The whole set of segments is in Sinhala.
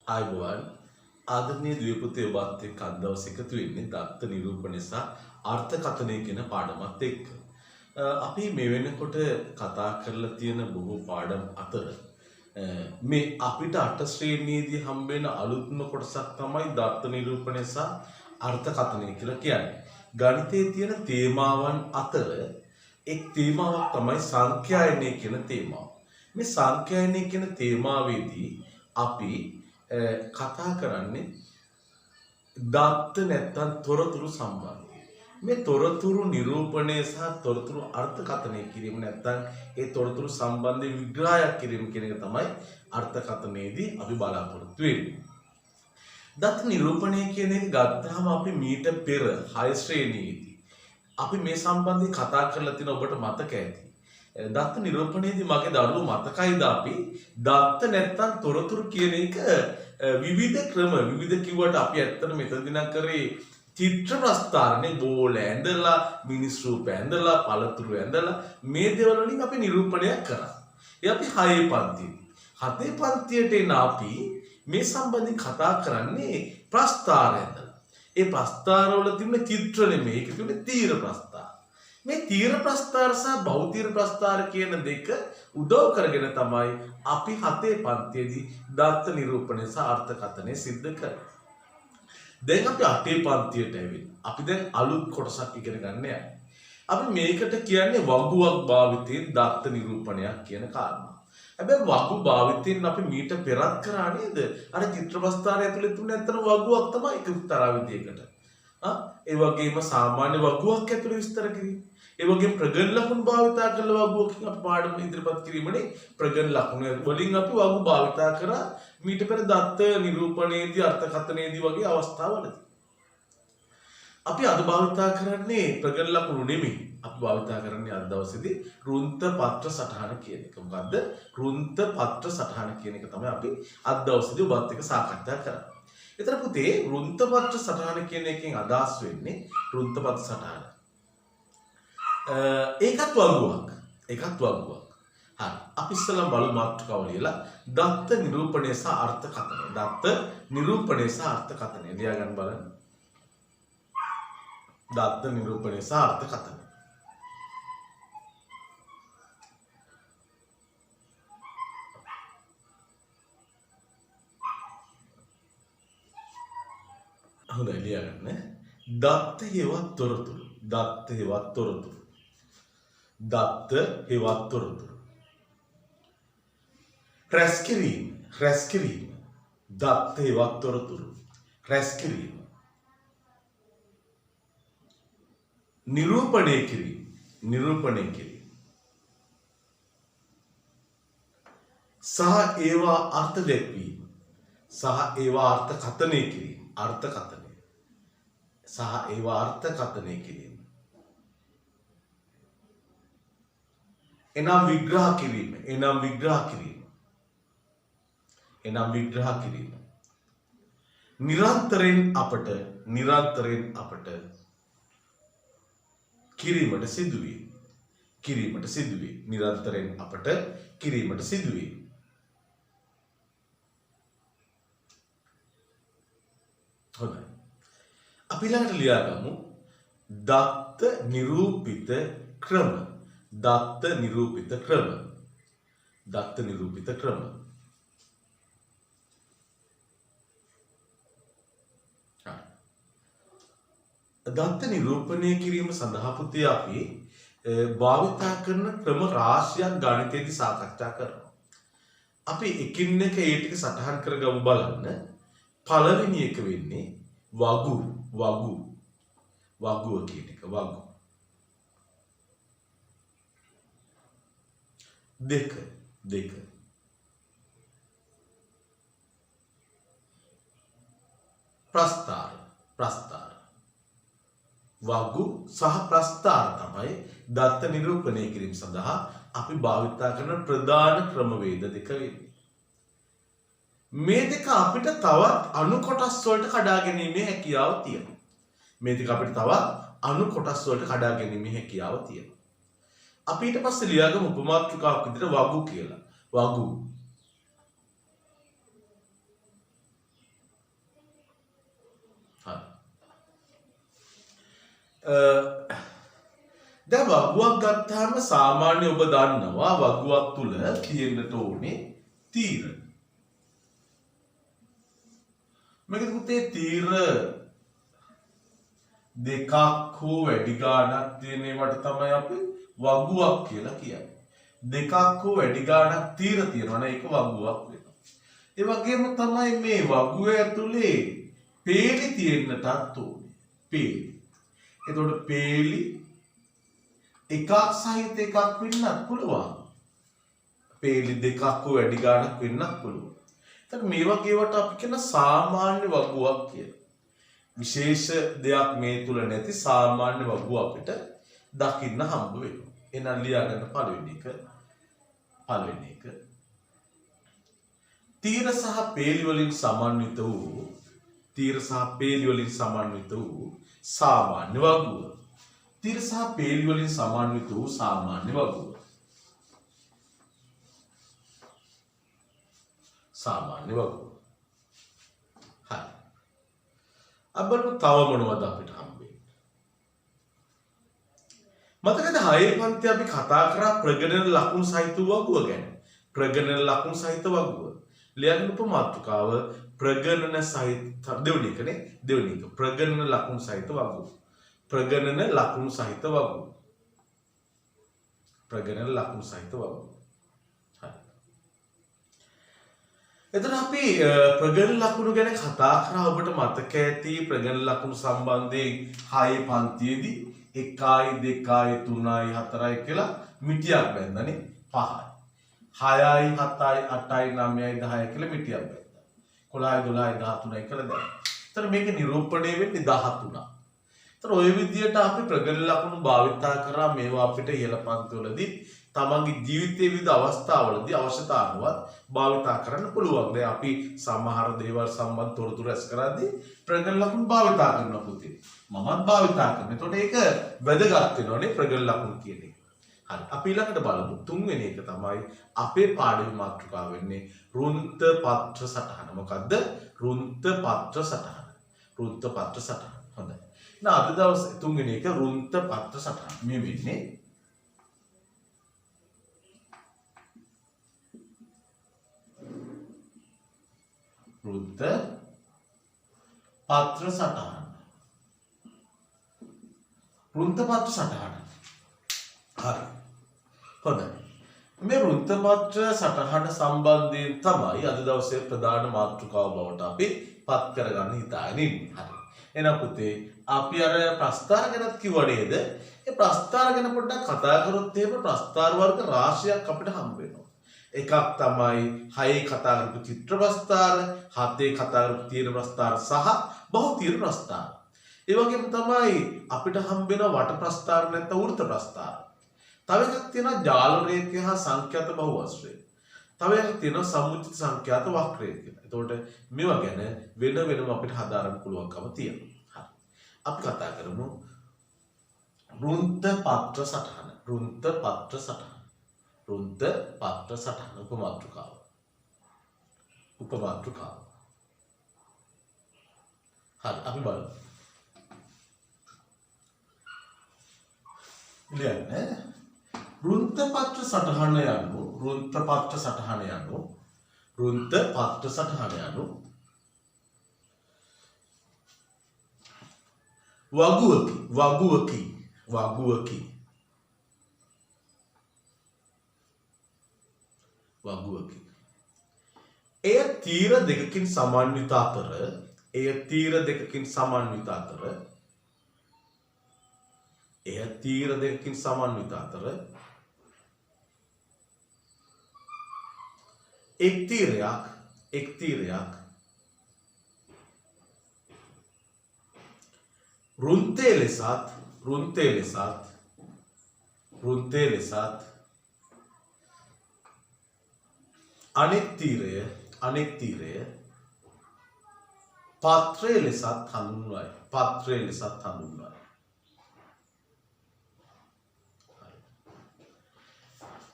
ආයුබෝවන් ආදරණීය ද්වීපති ඔබත් එක්ක අද දවසේ එකතු වෙන්නේ දත්ත නිරූපණය සහ අර්ථකථනය කියන පාඩමත් එක්ක. අපි මේ වෙනකොට කතා කරලා තියෙන බොහෝ පාඩම් අතර මේ අපිට අට ශ්‍රේණියේදී හම්බ වෙන අලුත්ම කොටසක් තමයි දත්ත නිරූපණය සහ අර්ථකථනය කියලා කියන්නේ. ගණිතයේ තියෙන තේමාවන් අතර එක් තේමාවක් තමයි සංඛ්‍යායනය කියන තේමාව. මේ සංඛ්‍යායනය කියන තේමාවේදී අපි කතා කරන්නේ දත්ත නැත්තම් තොරතුරු සම්බන්ධයි. මේ තොරතුරු නිරූපණය සහ තොරතුරු අර්ථකථනය කිරීම නැත්තම් ඒ තොරතුරු සම්බන්ධ විග්‍රහයක් කිරීම කියන එක තමයි අර්ථකථනයේදී අපි බලාපොරොත්තු වෙන්නේ. දත්ත නිරූපණය කියන එක ගත්තාම අපි මීට පෙර 6 ශ්‍රේණියේදී අපි මේ සම්බන්ධයෙන් කතා කරලා තියෙන ඔබට මතක ඇති. දත්ත නිරූපණයේදී මගේ දරුවෝ මතකයිද අපි දත්ත නැත්තම් තොරතුරු කියන එක විවිධ ක්‍රම විවිධ කිව්වට අපි ඇත්තට මෙතනදී නම් කරේ චිත්‍ර ප්‍රස්තාරනේ බෝල ඇඳලා මිනිස් රූප ඇඳලා පළතුරු ඇඳලා මේ දේවල් වලින් අපි නිරූපණයක් කරා. ඒ අපි 6 පන්තියේ. 7 පන්තියට එන අපි මේ සම්බන්ධයෙන් කතා කරන්නේ ප්‍රස්තාර ඇඳලා. ඒ ප්‍රස්තාර වල තිබෙන චිත්‍ර නෙමෙයි ඒක තිබුණේ තීර ප්‍රස්තාර. මේ තීර ප්‍රස්තාර සහ බහුතීර ප්‍රස්තාර කියන දෙක උදව් කරගෙන තමයි අපි 7 පන්තියේදී දත්ත නිරූපණය සහ අර්ථකථනය සිද්ධ කරන්නේ. දැන් අපි 8 පන්තියට ඇවිල්ලා අපි දැන් අලුත් කොටසක් ඉගෙන ගන්න යන්නේ. අපි මේකට කියන්නේ වගුවක් භාවිතයෙන් දත්ත නිරූපණයක් කියන කාරණා. හැබැයි වගු භාවිතයෙන් අපි මීට පෙරත් කරා නේද? අර චිත්‍ර ප්‍රස්තාරය ඇතුලේ තුන ඇත්තට වගුවක් තමයි එක විතරා විදියකට. ඒ වගේම සාමාන්‍ය වගුවක් ඇතුළේ විස්තර කිරීම. ඒ වගේම ප්‍රගණ ලකුණු භාවිතා කරලා වගුවකින් අපි පාඩම ඉදිරිපත් කිරීමනේ ප්‍රගණ ලකුණු වලින් අපි වගු භාවිතා කරා මීට පෙර දත්ත නිරූපණයේදී අර්ථකථනයේදී වගේ අවස්ථාවලදී. අපි අද භාවිතා කරන්නේ ප්‍රගණ ලකුණු නෙමෙයි. අපි භාවිතා කරන්නේ අද දවසේදී රුන්ත පත්‍ර සටහන කියන එක. මොකද්ද? රුන්ත පත්‍ර සටහන කියන එක තමයි අපි අද දවසේදී ඔබත් එක්ක සාකච්ඡා කරන්නේ. එතන පුතේ රුන්ත පත්‍ර සටහන කියන එකෙන් අදහස් වෙන්නේ රුන්ත පත්‍ර සටහන. ඒකත් වගුවක්. හරි. අපි ඉස්සෙල්ලා බලමු මාතෘකාව ලියලා දත්ත නිරූපණය සහ අර්ථකථනය. දත්ත නිරූපණය සහ අර්ථකථනය ලියා ගන්න බලන්න. දත්ත නිරූපණය සහ අර්ථකථනය. හොඳයි ලියා ගන්න. දත්ත හේවත් තොරතුරු. දත්ත හේවත් තොරතුරු. දත්ත හේවත් තොරතුරු. රැස් කිරීම. දත්ත හේවත් තොරතුරු. රැස් කිරීම. නිරූපණය කිරීම. සහ ඒවා අර්ථ දැක්වීම. සහ ඒවා අර්ථකථනය කිරීම. අර්ථකථනය කිරීම. එනම් විග්‍රහ කිරීම. නිරන්තරයෙන් අපට කිරීමට සිදුවේ. නිරන්තරයෙන් අපට කිරීමට සිදුවේ. හොඳයි. අපි ළඟට ලියාගමු දත්ත නිරූපිත ක්‍රම. දත්ත නිරූපිත ක්‍රම. දත්ත නිරූපණය කිරීම සඳහා පුතේ අපි භාවිතා කරන ක්‍රම රාශියක් ගණිතයේදී සාකච්ඡා කරනවා. අපි එකින් එක ඒ ටික සටහන් කරගමු බලන්න. පළවෙනි එක වෙන්නේ වගුව කියන එක. දෙක ප්‍රස්තාර. වගු සහ ප්‍රස්තාර තමයි දත්ත නිරූපණය කිරීම සඳහා අපි භාවිතා කරන ප්‍රධාන ක්‍රමවේද දෙක වෙන්නේ. මේ දෙක අපිට තවත් අණු කොටස් වලට කඩා ගැනීමේ හැකියාව තියෙනවා. අපි ඊට පස්සේ ලියාගමු උපමාත්‍රකාවක් විදිහට වගු කියලා. දැන් වගුවක් ගත්තාම සාමාන්‍ය ඔබ දන්නවා වගුවක් තුල තියෙන්නට ඕනේ තීර. මේකද පුතේ තීර දෙකක් හෝ වැඩි ගාණක් තියෙන ඒවට තමයි අපි වගුවක් කියලා කියන්නේ. දෙකක් හෝ වැඩි ගාණක් තීර තියෙනවා නම් ඒක වගුවක් වෙනවා. ඒ වගේම තමයි මේ වගුව ඇතුලේ පේලි තියෙන්නටත් ඕනේ. පේලි. එතකොට පේලි එකක් සහිත එකක් වෙන්නත් පුළුවන්. පේලි දෙකක් හෝ වැඩි ගාණක් වෙන්නත් පුළුවන්. එතකොට මේ වගේවට අපි කියන සාමාන්‍ය වගුවක් කියලා. විශේෂ දෙයක් මේ තුල නැති සාමාන්‍ය වගුව අපිට දකින්න හම්බ වෙනවා. එහෙනම් ලියාගන්න පළවෙනි එක තීර සහ පේලි වලින් සමන්විත වූ සාමාන්‍ය වගුව. තීර සහ පේලි වලින් සමන්විත වූ සාමාන්‍ය වගුව. සාමාන්‍ය වගුව. හරි. අපිට තව මොනවද අපිට හම්බෙන්නේ? මතකද 6 පන්ති අපි කතා කරා ප්‍රගණන ලකුණු සහිත වගුව ගැන. ප්‍රගණන ලකුණු සහිත වගුව. ලියන්න උපමාතෘකාව ප්‍රගණන සහිත දෙවෙනි එක ප්‍රගණන ලකුණු සහිත වගුව. ප්‍රගණන ලකුණු සහිත වගුව. ප්‍රගණන ලකුණු සහිත වගුව. එතන අපි ප්‍රගණන ලකුණු ගැන කතා කරා. ඔබට මතක ඇති ප්‍රගණන ලකුණු සම්බන්ධයෙන් 6 පන්තියේදී 1යි 2යි 3යි 4යි කියලා මිටියක් බැන්දානේ 5යි 6යි 7යි 8යි 9යි 10යි කියලා මිටියක් බැන්දා 11යි 12යි 13යි කියලා දැන්. එතන මේක නිරූපණය වෙන්නේ 13ක්. එතන ওই විදිහට අපි ප්‍රගණන ලකුණු භාවිතා කරා. මේවා අපිට ඉහළ පන්තිවලදී තමන්ගේ ජීවිතයේ විවිධ අවස්ථාවලදී අවශ්‍යතාවවත් භාවිතා කරන්න පුළුවන්. දැන් අපි සමහර දේවල් සම්බන්ධ තොරතුරු රැස් කරද්දී ප්‍රගණන ලකුණු භාවිතා කරනවා පුතේ. මමත් භාවිතා කරනවා. එතකොට ඒක වැදගත් වෙනවනේ ප්‍රගණන ලකුණු කියන එක. හරි. අපි ඊළඟට බලමු තුන්වෙනි එක තමයි අපේ පාඩමේ මාතෘකාව වෙන්නේ රුන්ත පත්‍ර සටහන. මොකද්ද? රුන්ත පත්‍ර සටහන. රුන්ත පත්‍ර සටහන. හොඳයි. now අද දවසේ තුන්වෙනි එක රුන්ත පත්‍ර සටහන. මේ වෙන්නේ රුන්ත පත්‍ර සටහන. රුන්ත පත්‍ර සටහන. හරි. හොඳයි. මේ රුන්ත පත්‍ර සටහන සම්බන්ධයෙන් තමයි අද දවසේ ප්‍රධාන මාතෘකාව බවට අපි පත් කරගන්න හිතාගෙන ඉන්නේ. හරි. එහෙනම් පුතේ අපි අර ප්‍රස්තාර ගැනත් කිව්ව නේද? ඒ ප්‍රස්තාර ගැන පොඩ්ඩක් කතා කරොත් එහෙම ප්‍රස්තාර වර්ග රාශියක් අපිට හම්බ වෙනවා. එකක් තමයි 6 කතා කරපු චිත්‍ර ප්‍රස්තාර, 7 කතා කරපු තීර ප්‍රස්තාර සහ බහු තීර ප්‍රස්තාර. ඒ වගේම තමයි අපිට හම්බ වෙන වට ප්‍රස්තාර නැත්නම් වෘත්ත ප්‍රස්තාර. තව එකක් තියෙනවා ජාල රේඛය හා සංඛ්‍යාත බහුවස්ත්‍රය. තව එකක් තියෙනවා සම්මුතිත සංඛ්‍යාත වක්‍රය කියලා. එතකොට මේවා ගැන වෙනම අපිට හදාරන්න පුළුවන්කම තියෙනවා. හරි. අපි කතා කරමු රුන්ත පත්‍ර සටහන. රුන්ත පත්‍ර සටහන. රුන්ත පත්‍ර සටහන උපමාතෘකාව. හරි අපි බලමු. ලියන්න රුන්ත පත්‍ර සටහන යනු වගුවකි. එය තීර දෙකකින් සමන්විත අතර එක් තීරයක් රුන්තේ ලෙසත් අනෙක් තීරය පත්‍රයේ ලෙසත් හඳුන්වයි.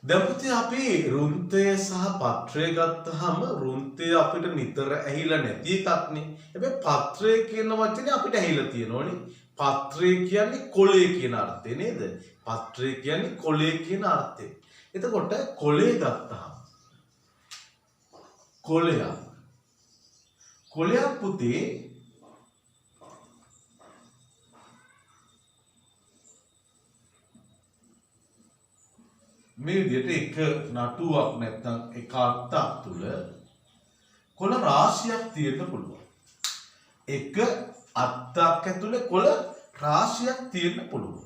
දැන් පුතේ අපි රුන්තය සහ පත්‍රය ගත්තාම රුන්තය අපිට නිතර ඇහිලා නැති එකක් නේ. හැබැයි පත්‍රය කියන වචනේ අපිට ඇහිලා තියෙනවනේ. පත්‍රය කියන්නේ කොළේ කියන අර්ථය නේද? පත්‍රය කියන්නේ කොළේ කියන අර්ථය. එතකොට කොළේ ගත්තාම කොළයක් පුතේ මේ විදිහට එක නටුවක් නැත්නම් එක අත්තක් තුල කොළ රාශියක් තියෙන්න පුළුවන්. එක අත්තක් ඇතුලේ කොළ රාශියක් තියෙන්න පුළුවන්.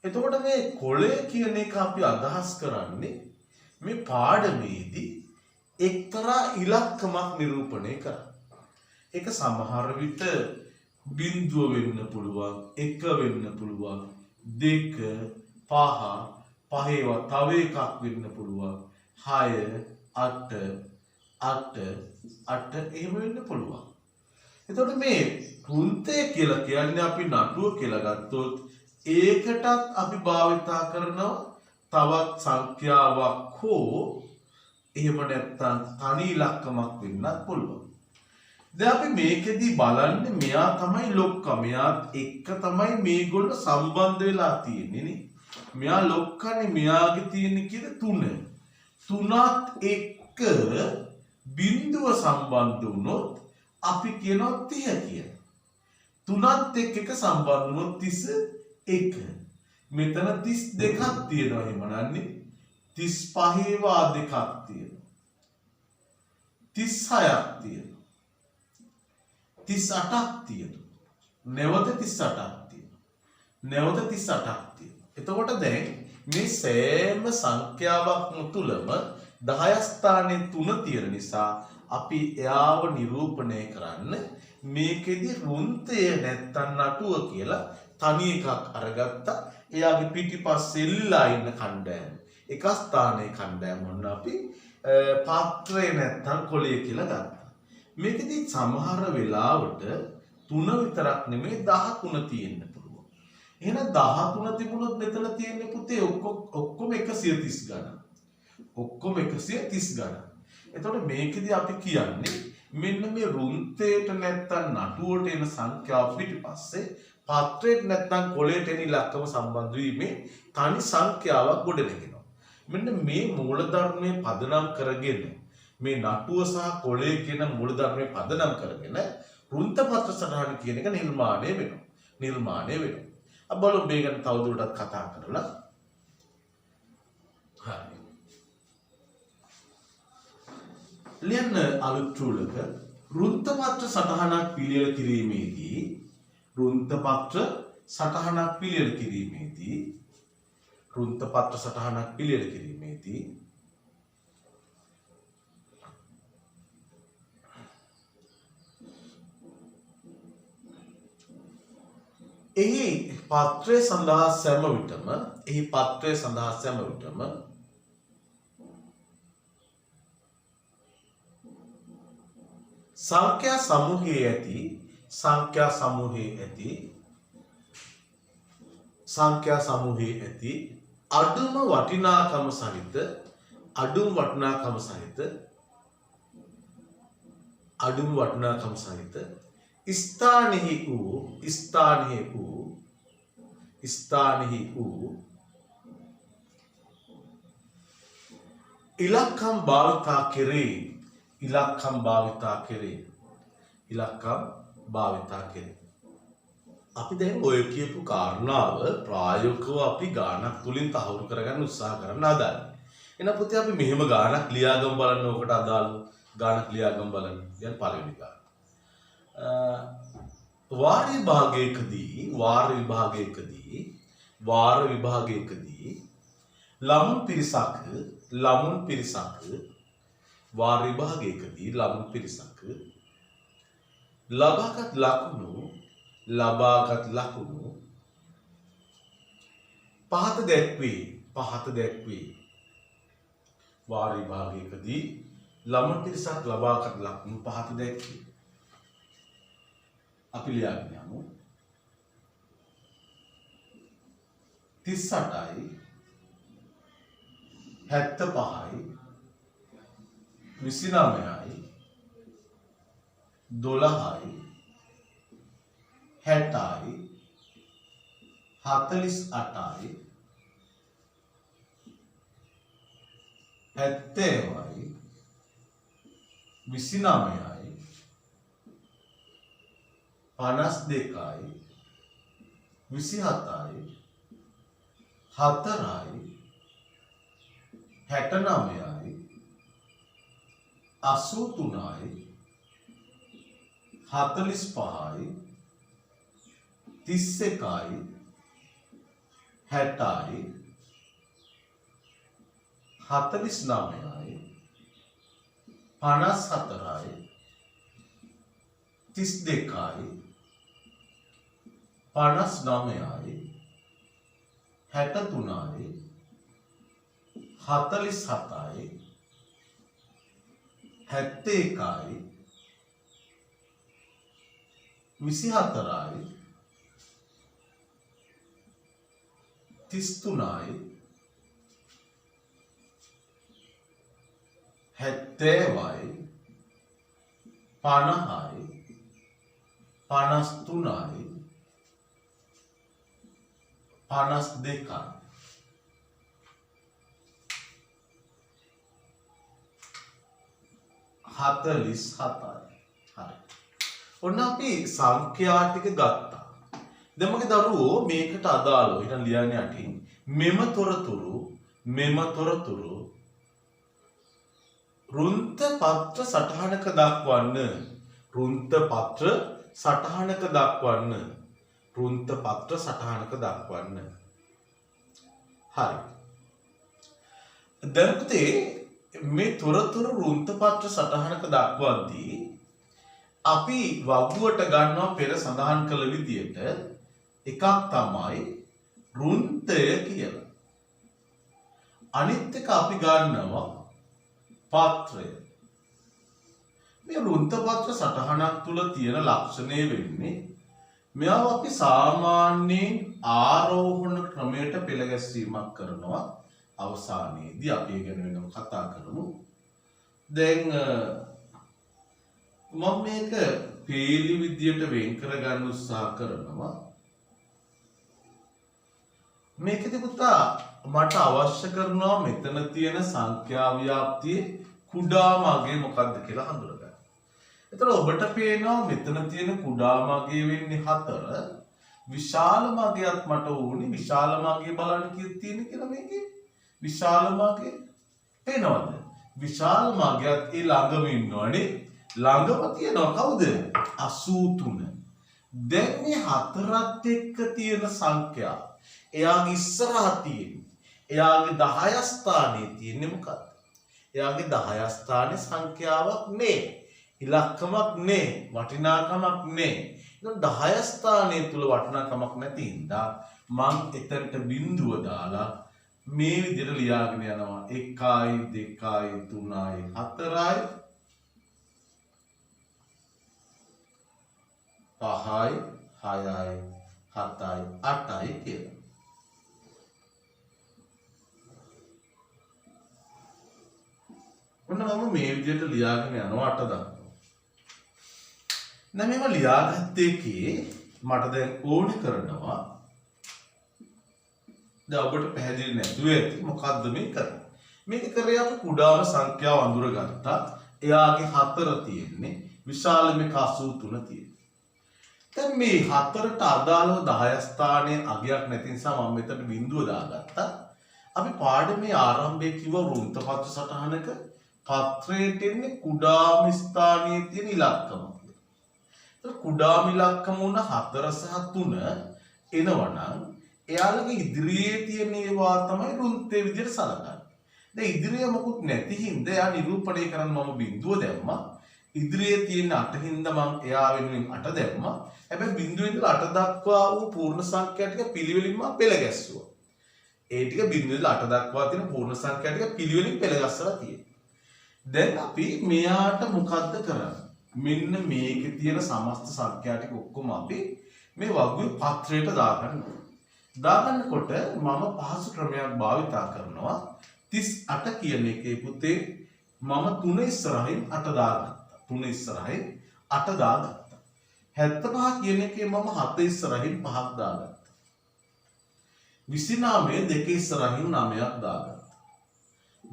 එතකොට මේ කොළය කියන එක අපි අදහස් කරන්නේ මේ පාඩමේදී එක්තරා ඉලක්කමක් නිරූපණය කරන්න. ඒක සමහර විට බිඳුව වෙන්න පුළුවන්, 1 වෙන්න පුළුවන්, 2, 5, පහේවා තව එකක් වෙන්න පුළුවන්, 6, 8, 8 එහෙම වෙන්න පුළුවන්. එතකොට මේ රුන්තය කියලා කියන්නේ අපි නටුව කියලා ගත්තොත් ඒකටත් අපි භාවිතා කරනවා තවත් සංඛ්‍යාවක් හෝ එහෙම නැත්නම් තනි ඉලක්කමක් වෙන්නත් පුළුවන්. දැන් අපි මේකෙදි බලන්නේ මෙයා තමයි ලොක්කා. මෙයාත් එක්ක තමයි මේගොල්ලෝ සම්බන්ධ වෙලා තියෙන්නේ නේ. මෙයා ලොක්කානේ, මෙයාගේ තියෙන්නේ කීයද 3. 3ත් එක්ක බිඳුව සම්බන්ධ වුණොත් අපි කියනවා 30 කියලා. 3ත් එක්ක එක සම්බන්ධ වුණොත් 31. මෙතන 32ක් තියෙනවා එහෙමනන්නේ. 35 වා දෙකක් තියෙනවා. 36ක් තියෙනවා. 38ක් තියෙනවා. නැවත 38ක් තියෙනවා. නැවත 38ක් තියෙනවා. එතකොට දැන් මේ සෑම සංඛ්‍යාවක් තුලම 10 ස්ථානයේ 3 තියෙන නිසා අපි එයාව නිරූපණය කරන්න මේකෙදි රුන්තය නැත්තම් නටුව කියලා තනි එකක් අරගත්තා. එයාගේ පිටිපස්සේ එල්ලලා ඉන්න කණ්ඩායම. එක ස්ථානයේ කණ්ඩායම වුණ අපි පාත්‍රය නැත්තම් කොළය කියලා ගත්තා. මේකෙදි සමහර වෙලාවට 3 විතරක් නෙමෙයි 13 තියෙන්න පුළුවන්. එහෙනම් 13 තිබුණොත් මෙතන තියෙන්නේ පුතේ ඔක්කොම 130 ගණන්. ඔක්කොම 130 ගණන්. එතකොට මේකෙදි අපි කියන්නේ මෙන්න මේ රුන්තේට නැත්තම් නටුවට එන සංඛ්‍යාව පිටිපස්සේ පාත්‍රයට නැත්තම් කොළයට එන ඉලක්කම සම්බන්ධ වීමේ තනි සංඛ්‍යාවක් ගොඩනගෙනවා. මෙන්න මේ මූලධර්මයේ පදනම් කරගෙන මේ නටුව සහ කොළය කියන මූලධර්මයේ පදනම් කරගෙන රුන්තපත්‍ර සටහන කියන එක නිර්මාණය වෙනවා. අපි බලමු මේ ගැන තවදුරටත් කතා කරලා. හරි. ලියන්න අලුත් චූලක රුන්තපත්‍ර සටහනක් පිළියෙල කිරීමේදී එහි පත්‍රය සඳහා සෑම විටම සංඛ්‍යා සමූහයේ ඇති අඩුම වටිනාකම සහිත ස්ථානෙහි වූ ඉලක්කම් භාවිතා කෙරේ. අපි දැන් ඔය කියපු කාරණාව ප්‍රායෝගිකව අපි ගානක් තුලින් තහවුරු කරගන්න උත්සාහ කරන්න හදන්නේ. එහෙනම් පුතේ අපි මෙහෙම ගානක් ලියාගමු බලන්න ඕකට අදාළව. ගානක් ලියාගමු බලන්න. දැන් පළවෙනි ගාන. වාර විභාගයකදී ළමුන් පිරිසක් ලබාගත් ලකුණු පහත දැක්වේ. වාර විභාගයකදී ළමුන් පිරිසක් ලබාගත් ලකුණු පහත දැක්වේ. අපි ලියාගෙන යමු. 38යි 75යි 29යි 12යි 60යි 48යි 70යි 29යි 52යි 27යි 4යි 69යි 83යි 45යි 31යි 60යි 49යි 54යි 32යි 59යි 63යි 47යි 71යි 24යි 33යි 70යි 50යි 53යි 52යි 47යි. හරි. ඔන්න අපි සංඛ්‍යා ටික ගත්තා. දැන් මගේ දරුවෝ මේකට අදාළව ඊට ලියන්නේ යටින් මෙම තොරතුරු රුන්ත පත්‍ර සටහනක දක්වන්න. රුන්ත පත්‍ර සටහනක දක්වන්න. හරි. දැන් පුතේ මේ තොරතුරු රුන්ත පත්‍ර සටහනක දක්වද්දී අපි වගුවට ගන්නවා පෙර සඳහන් කළ විදියට එකක් තමයි රුන්තය කියලා. අනිත් එක අපි ගන්නවා පත්‍රය. මේ රුන්ත පත්‍ර සටහනක් තුල තියෙන ලක්ෂණය වෙන්නේ මෙයාව අපි සාමාන්‍යයෙන් ආරෝහණ ක්‍රමයට පෙළ ගැස්වීමක් කරනවා. අවසානයේදී අපි ඒ ගැන වෙනම කතා කරමු. දැන් මම මේක පේලි විදියට වෙන් කරගන්න උත්සාහ කරනවා. මේකදී පුතා මට අවශ්‍ය කරනවා මෙතන තියෙන සංඛ්‍යා ව්‍යාප්තියේ කුඩාම අගය මොකක්ද කියලා හඳුනගන්න. එතකොට ඔබට පේනවා මෙතන තියෙන කුඩාම අගය වෙන්නේ 4. විශාලම අගයත් මට ඕනේ. විශාලම අගය බලන්න කීයක් තියෙන කියලා මේකේ. විශාලම අගය පේනවද? විශාලම අගයත් ඒ ළඟම ඉන්නවනේ. ළඟම තියෙනවා කවුද? 83. දැන් මේ 4ත් එක්ක තියෙන සංඛ්‍යා එයාගේ ඉස්සරහා තියෙන්නේ. එයාගේ 10 ස්ථානයේ තියෙන්නේ මොකක්ද? එයාගේ 10 ස්ථානයේ සංඛ්‍යාවක් නේ. ඉලක්කමක් නේ. වටිනාකමක් නේ. එහෙනම් 10 ස්ථානයේ තුල වටිනාකමක් නැති හින්දා මම එතනට බිඳුව දාලා මේ විදිහට ලියාගෙන යනවා 1යි 2යි 3යි 4යි 5යි 6යි 7යි 8යි කියලා. ඔන්න මම මේ විදිහට ලියාගෙන යනවා 8 දක්වා. දැන් මේව ලියාගත්ත එකේ මට දැන් ඕනේ කරනවා දැන් ඔබට පැහැදිලි නැතුව ඇති මොකද්ද මේ කරන්නේ. මේක කරේ අපි කුඩාම සංඛ්‍යාව අඳුරගත්තා. එයාගේ 4 තියෙන්නේ. විශාලම එක 83 තියෙන්නේ. දැන් මේ 4ට අදාළව 10 ස්ථානයේ අගයක් නැති නිසා මම මෙතන බිඳුව දාගත්තා. අපි පාඩමේ ආරම්භයේ කිව්ව රුන්ත පත්‍ර සටහනක පත්‍රයට එන්නේ කුඩාම ස්ථානයේ තියෙන ඉලක්කම. ඒක කුඩාම ඉලක්කම වුණ 4 සහ 3 එනවනම් එයාලගේ ඉදිරියේ තියෙන ඒවා තමයි රුන්තේ විදිහට සලකන්නේ. දැන් ඉදිරියේ මොකුත් නැති හින්දා එයා නිරූපණය කරන්න මම බිඳුව දැම්මා. ඉදිරියේ තියෙන 8 හින්දා මම එයා වෙනුවෙන් 8 දැම්මා. හැබැයි බිඳුවේ ඉඳලා 8 දක්වා වූ පූර්ණ සංඛ්‍යා ටික පිළිවෙලින්ම පෙළ ගැස්සුවා. ඒ ටික බිඳුවේ ඉඳලා 8 දක්වා තියෙන පූර්ණ සංඛ්‍යා ටික පිළිවෙලින් පෙළ ගැස්සලා තියෙනවා. දැන් අපි මෙයාට මොකද්ද කරන්නේ? මෙන්න මේකේ තියෙන සමස්ත සංඛ්‍යා ටික ඔක්කොම අපි මේ වගුවේ පත්‍රයට දාගන්නවා. දාගන්නකොට මම පහසු ක්‍රමයක් භාවිතා කරනවා. 38 කියන එකේ පුතේ මම 3 ඉස්සරහින් 8 දාගත්තා. 3 ඉස්සරහින් 8 දාගත්තා. 75 කියන එකේ මම 7 ඉස්සරහින් 5ක් දාගත්තා. 29 දෙක ඉස්සරහින් 9ක් දාගත්තා.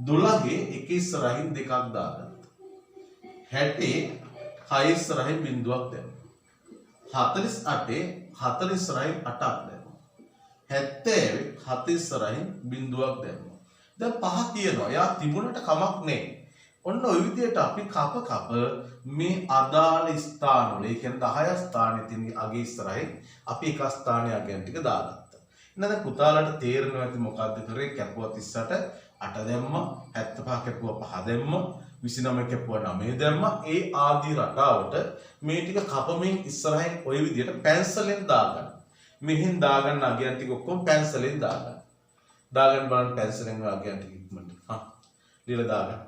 12 එක ඉස්සරහින් 2ක් දාගත්තා. 60 6 ඉස්සරහින් බිංදුවක් දැම්මා. 48 4 ඉස්සරහින් 8ක් දැම්මා. 70 7 ඉස්සරහින් බිංදුවක් දැම්මා. දැන් 5 තියෙනවා. යා තිබුණට කමක් නැහැ. ඔන්න ওই විදිහට අපි කප මේ අදාළ ස්ථානවල, ඒ කියන්නේ 10 ස්ථානයේ තියෙන අගේ ඉස්සරහින් අපි එක ස්ථානයේ අගයන් ටික දාගත්තා. එහෙනම් පුතාලට තේරෙනවා ඇති මොකද්ද කරේ? කැපුවා 38 8 දැම්මා, 75 කැපුවා 5 දැම්මා, 29 කැපුවා 9 දැම්මා. ඒ ආදී රටාවට මේ ටික කපමින් ඉස්සරහින් ওই විදිහට පැන්සලෙන් දාගන්න. මෙහෙන් දාගන්න අගයන් ටික ඔක්කොම පැන්සලෙන් දාගන්න. දාගන්න බලන්න පැන්සලෙන් අගයන් ටික ඉක්මනට. ලියලා දාගන්න.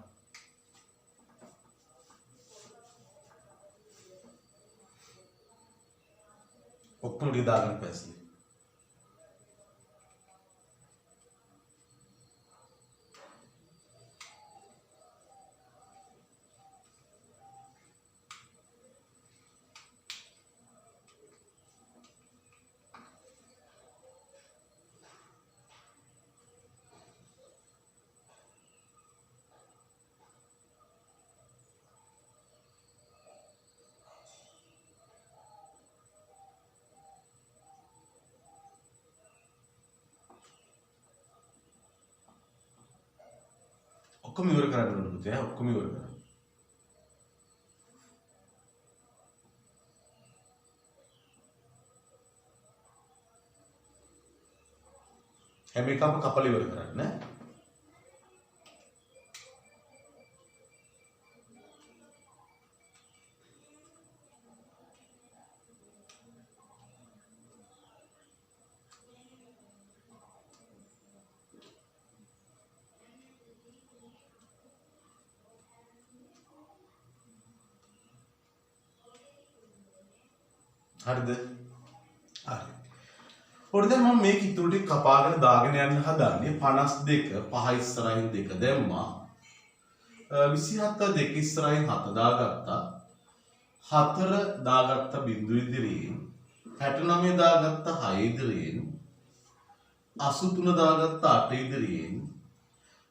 ඔක්කොම ටික දාගන්න පැන්සලෙන්. ඔක්කොම ඉවර කරන්න ඕනේ පුතේ. ඔක්කොම ඉවර කරන්න. හැම එකම කපලා ඉවර කරන්න. හරිද? හරි. ඔතන දැන් මම මේක ඉතුරු ටික කපාගෙන දාගෙන යන්න හදන්නේ. 52 5 ඉස්සරහින් 2 දැම්මා. 27 2 ඉස්සරහින් 7 දාගත්තා. 4 දාගත්ත බිංදුව ඉදිරියෙන්. 69 දාගත්ත 6 ඉදිරියෙන්. 83 දාගත්ත 8 ඉදිරියෙන්.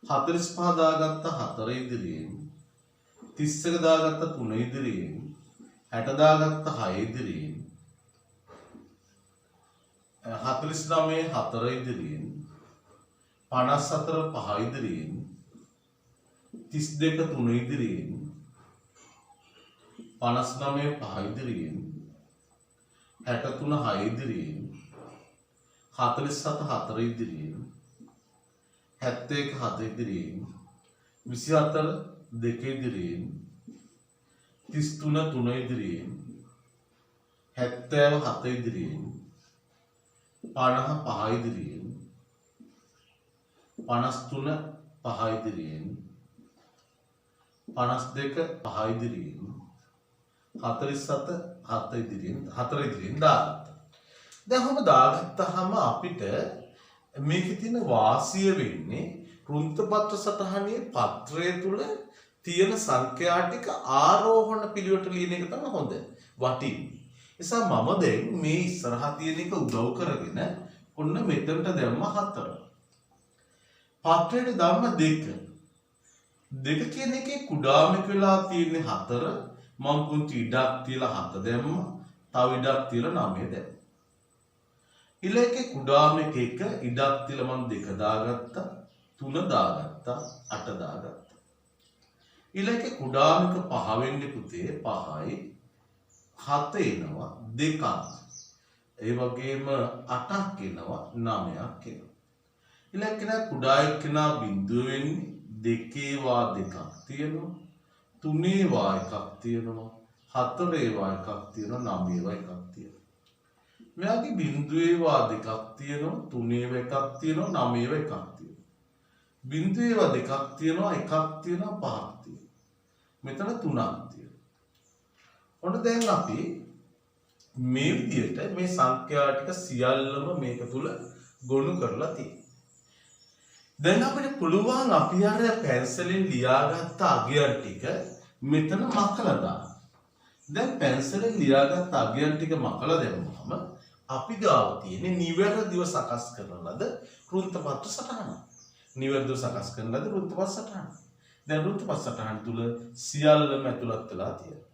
45 දාගත්ත 4 ඉදිරියෙන්. 31 දාගත්ත 3 ඉදිරියෙන්. 60 දාගත්ත 6 ඉදිරියෙන්. 49 4 ඉදිරියෙන්. 54 5 ඉදිරියෙන්. 32 3 ඉදිරියෙන්. 59 5 ඉදිරියෙන්. 63 6 ඉදිරියෙන්. 47 4 ඉදිරියෙන්. 71 7 ඉදිරියෙන්. 24 2 ඉදිරියෙන්. 33 3 ඉදිරියෙන්. 70 7 ඉදිරියෙන්. 50 5 ඉදිරියෙන්. 53 5 ඉදිරියෙන්. 52 5 ඉදිරියෙන්. 47 7 ඉදිරියෙන් 4 ඉදිරියෙන් දාගත්තා. දැන් ඔහොම දාගත්තාම අපිට මේකේ තියෙන වාසිය වෙන්නේ කෘන්තපත්‍ර සටහනේ පත්‍රය තුල තියෙන සංඛ්‍යා ටික ආරෝහණ පිළිවෙලට ලියන එක තමයි හොඳ වටින්නේ. නිසා මම දැන් මේ ඉස්සරහා තියෙන එක උදව් කරගෙන ඔන්න මෙතනට දැම්ම 4. පත්‍රයට දැම්ම 2. 2 කියන එකේ කුඩාම එක වෙලා තියෙන්නේ 4. මම පුංචි ඉඩක් තියලා 7 දැම්මා. තව ඉඩක් තියලා 9 දැම්මා. ඊළඟේ කුඩාම එක ඉඩක් තියලා මම 2 දාගත්තා. 3 දාගත්තා. 8 දාගත්තා. ඊළඟේ කුඩාම එක 5 වෙන්නේ පුතේ 5යි. 7 එනවා 2ක්. ඒ වගේම 8ක් එනවා 9ක් එනවා. ඊළඟට කුඩා එක්කෙනා බිංදුව වෙන්නේ 2 වා 2ක් තියෙනවා. 3 වා 1ක් තියෙනවා. 4 වා 1ක් තියෙනවා. 9 වා 1ක් තියෙනවා. මෙයාගේ බිංදුවේ වා 2ක් තියෙනවා. 3 වා 1ක් තියෙනවා. 9 වා 1ක් තියෙනවා. බිංදුවේ වා 2ක් තියෙනවා. 1ක් තියෙනවා. 5ක් තියෙනවා. මෙතන 3ක් තියෙනවා. ඔන්න දැන් අපි මේ විදිහට මේ සංඛ්‍යා ටික සියල්ලම මේක තුල ගොනු කරලා තියෙනවා. දැන් අපිට පුළුවන් අපි අර පැන්සලෙන් ලියාගත්ත අගයන් ටික මෙතන මකලා දාන්න. දැන් පැන්සලෙන් ලියාගත්ත අගයන් ටික මකලා දැම්මම අපි ගාව තියෙන්නේ නිවැරදිව සකස් කරන ලද වෘත්තපත්‍ර සටහන. නිවැරදිව සකස් කරන ලද වෘත්තපත්‍ර සටහන. දැන් වෘත්තපත්‍ර සටහන තුල සියල්ලම ඇතුළත් වෙලා තියෙනවා.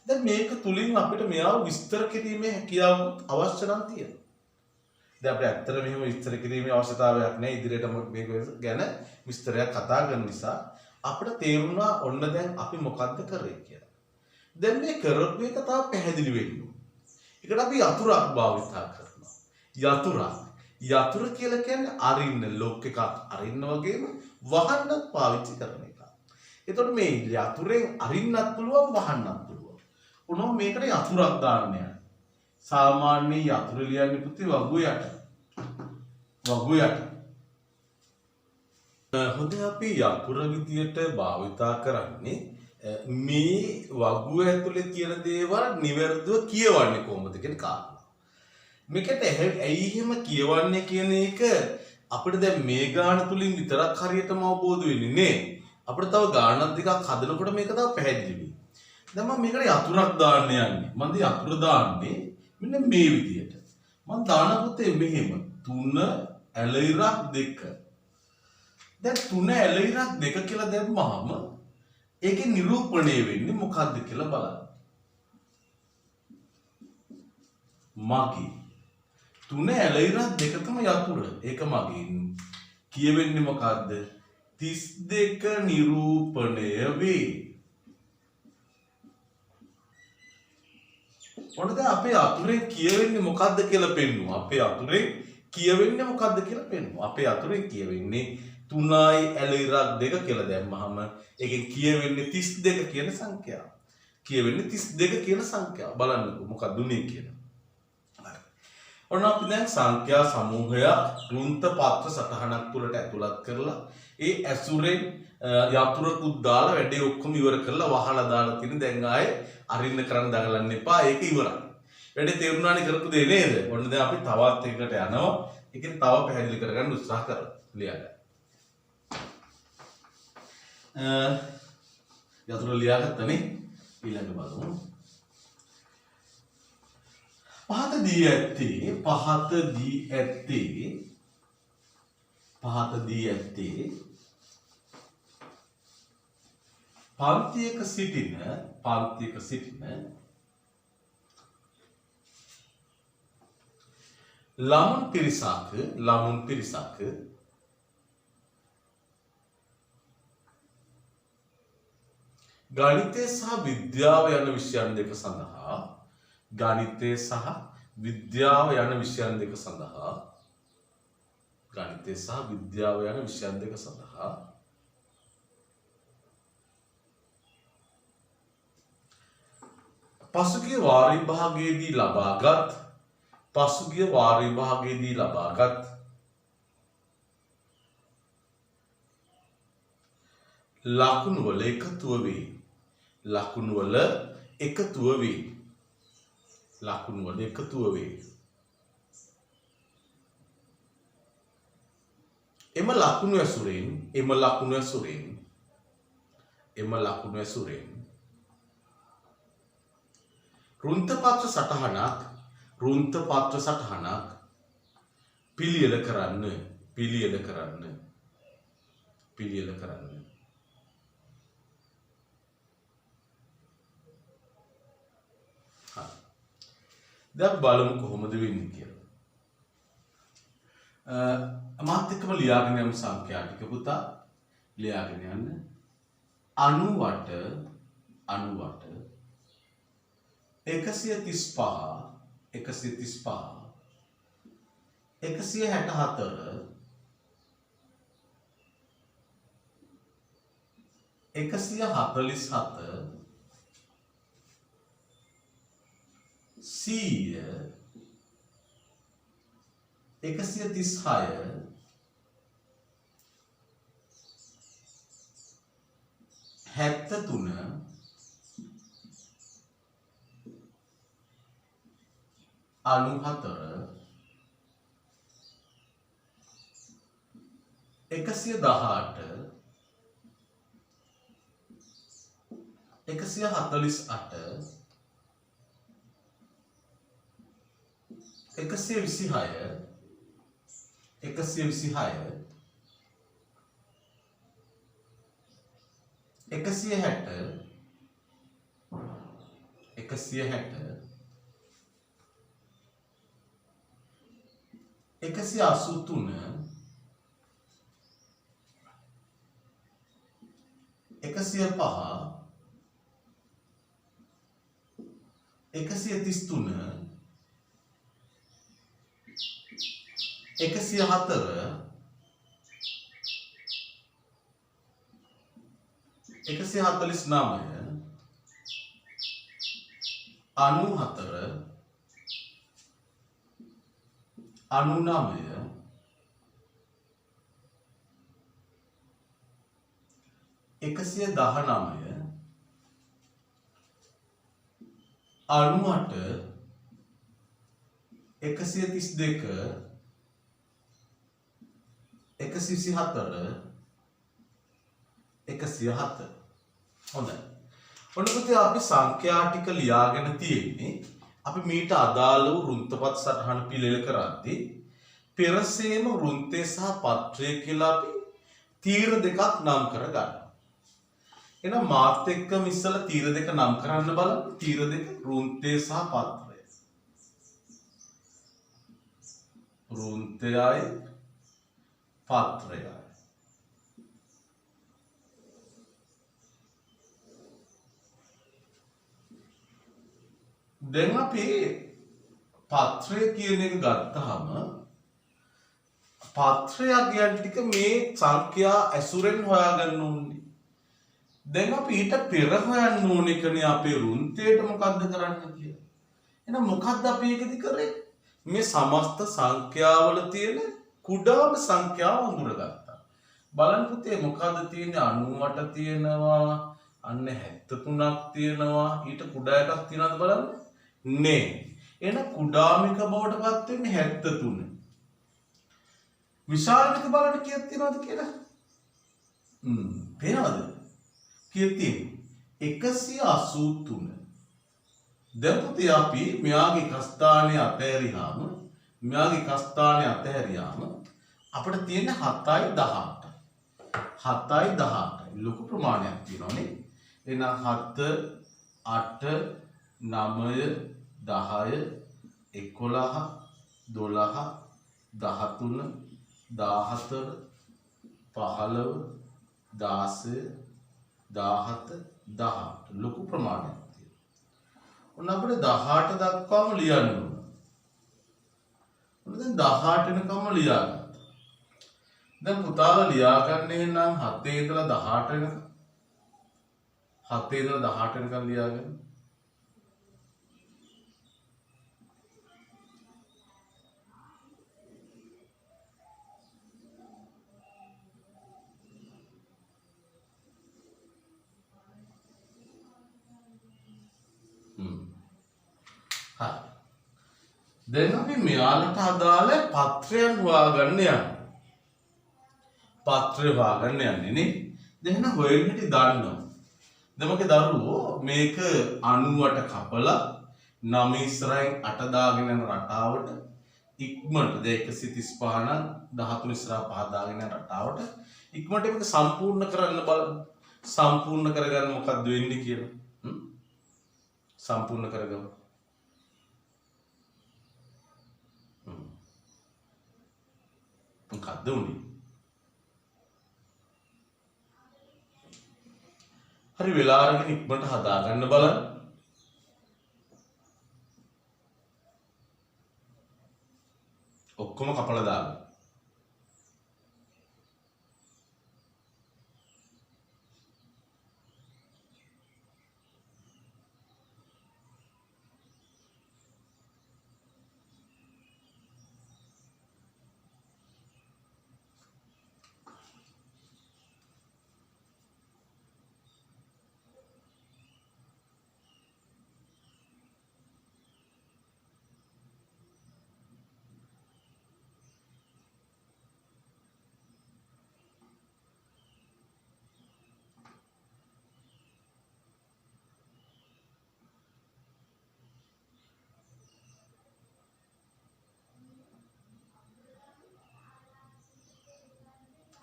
දැන් මේක තුලින් අපිට මෙයාව විස්තර කිරීමේ හැකියාව අවශ්‍ය නම් තියෙනවා. දැන් අපිට ඇත්තට මෙහෙම විස්තර කිරීමේ අවශ්‍යතාවයක් නැහැ. ඉදිරියට මේක ගැන විස්තරයක් කතා කරන නිසා අපිට තේරුණා ඔන්න දැන් අපි මොකද්ද කරේ කියලා. දැන් මේ කරපු එක තව පැහැදිලි වෙන්න. ඒකට අපි යතුරක් භාවිතා කරනවා. යතුර කියලා කියන්නේ අරින්න ලොක් එකක් අරින්න වගේම වහන්නත් පාවිච්චි කරන එක. එතකොට මේ යතුරෙන් අරින්නත් පුළුවන් වහන්නත් පුළුවන්. උනෝ මේකට යතුරක් දාන්න යනවා. සාමාන්‍ය යතුර ලියන්නේ පුතේ වගු යට. හොඳයි අපි යතුර විදියට භාවිතා කරන්නේ මේ වගුව ඇතුලේ තියෙන දේවල් නිවැරදිව කියවන්නේ කොහොමද කියන කාරණා. මේකට ඇයි එහෙම කියවන්නේ කියන එක අපිට දැන් මේ ගාන තුලින් විතරක් හරියටම අවබෝධ වෙන්නේ නේ. අපිට තව ගානක් දෙකක් හදනකොට මේක තව පැහැදිලි වෙයි. දැන් මම මේකට යතුරක් දාන්න යන්නේ. මම යතුර දාන්නේ මෙන්න මේ විදියට. මම දාන පුතේ මෙහෙම 3 ඇලයිරක් 2. දැන් 3 ඇලයිරක් 2 කියලා දැම්මහම ඒකේ නිරූපණය වෙන්නේ මොකක්ද කියලා බලන්න. මගේ 3 ඇලයිරක් 2 තම යතුර. ඒක මගේ. කියවෙන්නේ මොකද්ද? 32 නිරූපණය වේ. ඔන්න දැන් අපේ අතුරෙන් කියවෙන්නේ මොකද්ද කියලා පෙන්නුවා. අපේ අතුරෙන් කියවෙන්නේ මොකද්ද කියලා පෙන්නුවා. අපේ අතුරෙන් කියවෙන්නේ 3යි ඇලයිරක් 2 කියලා දැම්මහම ඒකෙන් කියවෙන්නේ 32 කියන සංඛ්‍යාව. කියවෙන්නේ 32 කියන සංඛ්‍යාව. බලන්නකෝ මොකක්ද උනේ කියලා. හරි. ඔන්න අපි දැන් සංඛ්‍යා සමූහයක් වෘත්තපත්‍ර සටහනක් තුලට ඇතුළත් කරලා ඒ ඇසුරෙන් යතුරකුත් දාලා වැඩේ ඔක්කොම ඉවර කරලා වහලා දාලා තියෙන දැන් ආයේ අරින්න කරන් දඟලන්න එපා. ඒක ඉවරයි. වැඩේ තේරුණානේ කරපු දේ නේද? ඔන්න දැන් අපි තවත් එකකට යනවා. ඒකෙන් තව පැහැදිලි කරගන්න උත්සාහ කරමු. ලියන්න. යතුර ලියාගත්තනේ. ඊළඟ බලමු. පහත දී ඇත්තේ පන්තියක සිටින ළමුන් පිරිසක් ගණිතය සහ විද්‍යාව යන විෂයන් දෙක සඳහා පසුගිය වාර විභාගයේදී ලබාගත් ලකුණු වල එකතුව වේ. එම ලකුණු ඇසුරෙන් වෘත්තපත්‍ර සටහනක් පිළියෙල කරන්න. දැන් බලමු කොහොමද වෙන්නේ කියලා. මාත් එක්කම ලියාගෙන යමු සංඛ්‍යා ටික පුතා. ලියාගෙන යන්න. 98 126 126 160 160 183 105 133 104 149 94 99 119 98 132 124 107 හොඳයි. ඔන්න පුතේ අපි සංඛ්‍යා ටික ලියාගෙන තියෙන්නේ අපි මීට අදාළ වූ වෘත්තපත් සටහන පිළිවෙල කරද්දී පෙරසේම වෘත්තය සහ පත්‍රය කියලා අපි තීර දෙකක් නම් කරගන්නවා. එහෙනම් මාත් එක්කම ඉස්සලා තීර දෙක නම් කරන්න බලන්න. තීර දෙක වෘත්තය සහ පත්‍රය. වෘත්තයයි පත්‍රයයි. දැන් අපි පත්‍රය කියන එක ගත්තාම පත්‍රය කියන්නේ ටික මේ සංඛ්‍යා ඇසුරෙන් හොයාගන්න ඕනේ. දැන් අපි ඊට පෙර හොයන්න ඕනේ කනේ අපේ වෘත්තයට මොකද්ද කරන්න කියලා. එහෙනම් මොකද්ද අපි ඒකදි කරේ? මේ සමස්ත සංඛ්‍යාවල තියෙන කුඩාම සංඛ්‍යාව අඳුරගත්තා. බලන්න පුතේ මොකද්ද තියෙන්නේ? 98 තියෙනවා, අන්න 73ක් තියෙනවා, ඊට කුඩා එකක් තියෙනවද බලන්න. නේ. එහෙනම් කුඩාම එක බවට පත් වෙන්නේ 73. විශාල එක බලන්න කීයක් තියෙනවද කියලා? පේනවද? කීයක් තියෙන්නේ? 183. දැන් පුතේ අපි මෙයාගේ එක ස්ථානයේ අතහැරියාම අපිට තියෙන 7යි 18. 7යි 18. ලොකු ප්‍රමාණයක් තියෙනවනේ. එහෙනම් 7 8 9 10 11 12 13 14 15 16 17 18 ලොකු ප්‍රමාණයක් තියෙනවා. ඔන්න අපිට 18 දක්වාම ලියන්න ඕන. ඔන්න දැන් 18 වෙනකම්ම ලියාගත්තා. දැන් පුතාලා ලියාගන්නේ නම් 7 ඉඳලා 18 වෙනකම්. 7 ඉඳලා 18 වෙනකම් ලියාගන්න. දැන් අපි මෙයාලට අදාළ පත්‍රයන් හොයාගන්න යනවා. පත්‍රය හොයාගන්න යන්නේ නේ. දැන් හොයන්න ඉතින් දන්නවා. දැන් මගේ දරුවෝ මේක 98 කපලා 9 ඉස්සරහින් 8 දාගෙන යන රටාවට ඉක්මනට දැන් 135 නම් 13 ඉස්සරහා 5 දාගෙන යන රටාවට ඉක්මනට මේක සම්පූර්ණ කරන්න බලන්න. සම්පූර්ණ කරගන්න මොකක්ද වෙන්නේ කියලා. සම්පූර්ණ කරගමු. මොකද්ද උනේ? හරි වෙලා අරගෙන ඉක්මනට හදාගන්න බලන්න. ඔක්කොම කපලා දාන්න.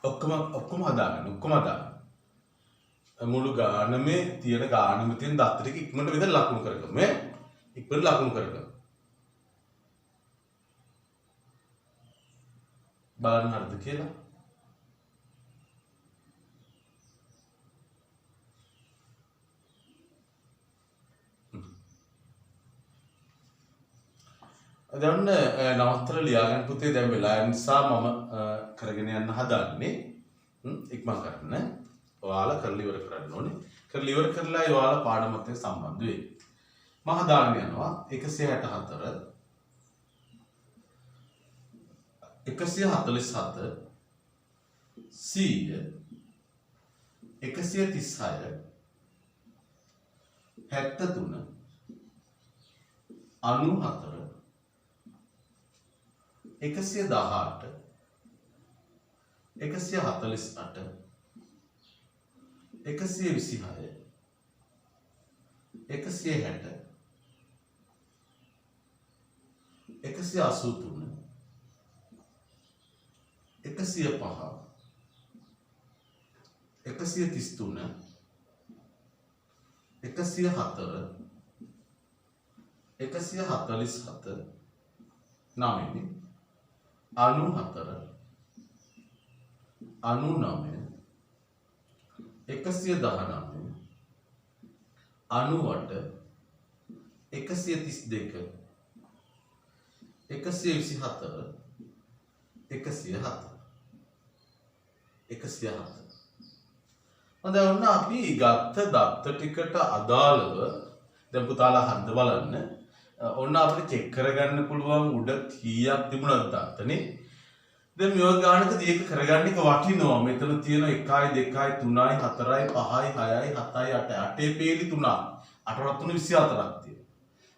ඔක්කොම හදාගන්න. මුළු ගානමේ තියෙන ගානෙම තියෙන දත්ත ටික ඉක්මනට විතර ලකුණු කරගමු. මේ ඉක්මනට ලකුණු කරගමු. බලන්න හරිද කියලා. දැන් නවත්තලා ලියාගන්න පුතේ දැන් වෙලා නිසා මම කරගෙන යන්න හදන්නේ. ඉක්මන් කරන්න. ඔයාලා කරලා ඉවර කරන්න ඕනේ. කරලා ඉවර කරලා ඔයාලා පාඩමත් එක්ක සම්බන්ධ වෙයි. මම හදාගෙන යනවා 164 147 100 136 73 94 118 148 126 160 183 105 133 104 147 9 94 99 119 98 132 124 107 107 හොඳයි ඔන්න අපි ගත්ත දත්ත ටිකට අදාළව දැන් පුතාලා හන්ද බලන්න ඔන්න අපිට චෙක් කරගන්න පුළුවන් උඩ කීයක් තිබුණාද දත්තනේ දැන් මේ වගේ ගානකදී ඒක කරගන්න එක වටිනවා මෙතන තියෙන 1 2 3 4 5 6 7 8 8 පේලි 3 8 3 24ක් තියෙනවා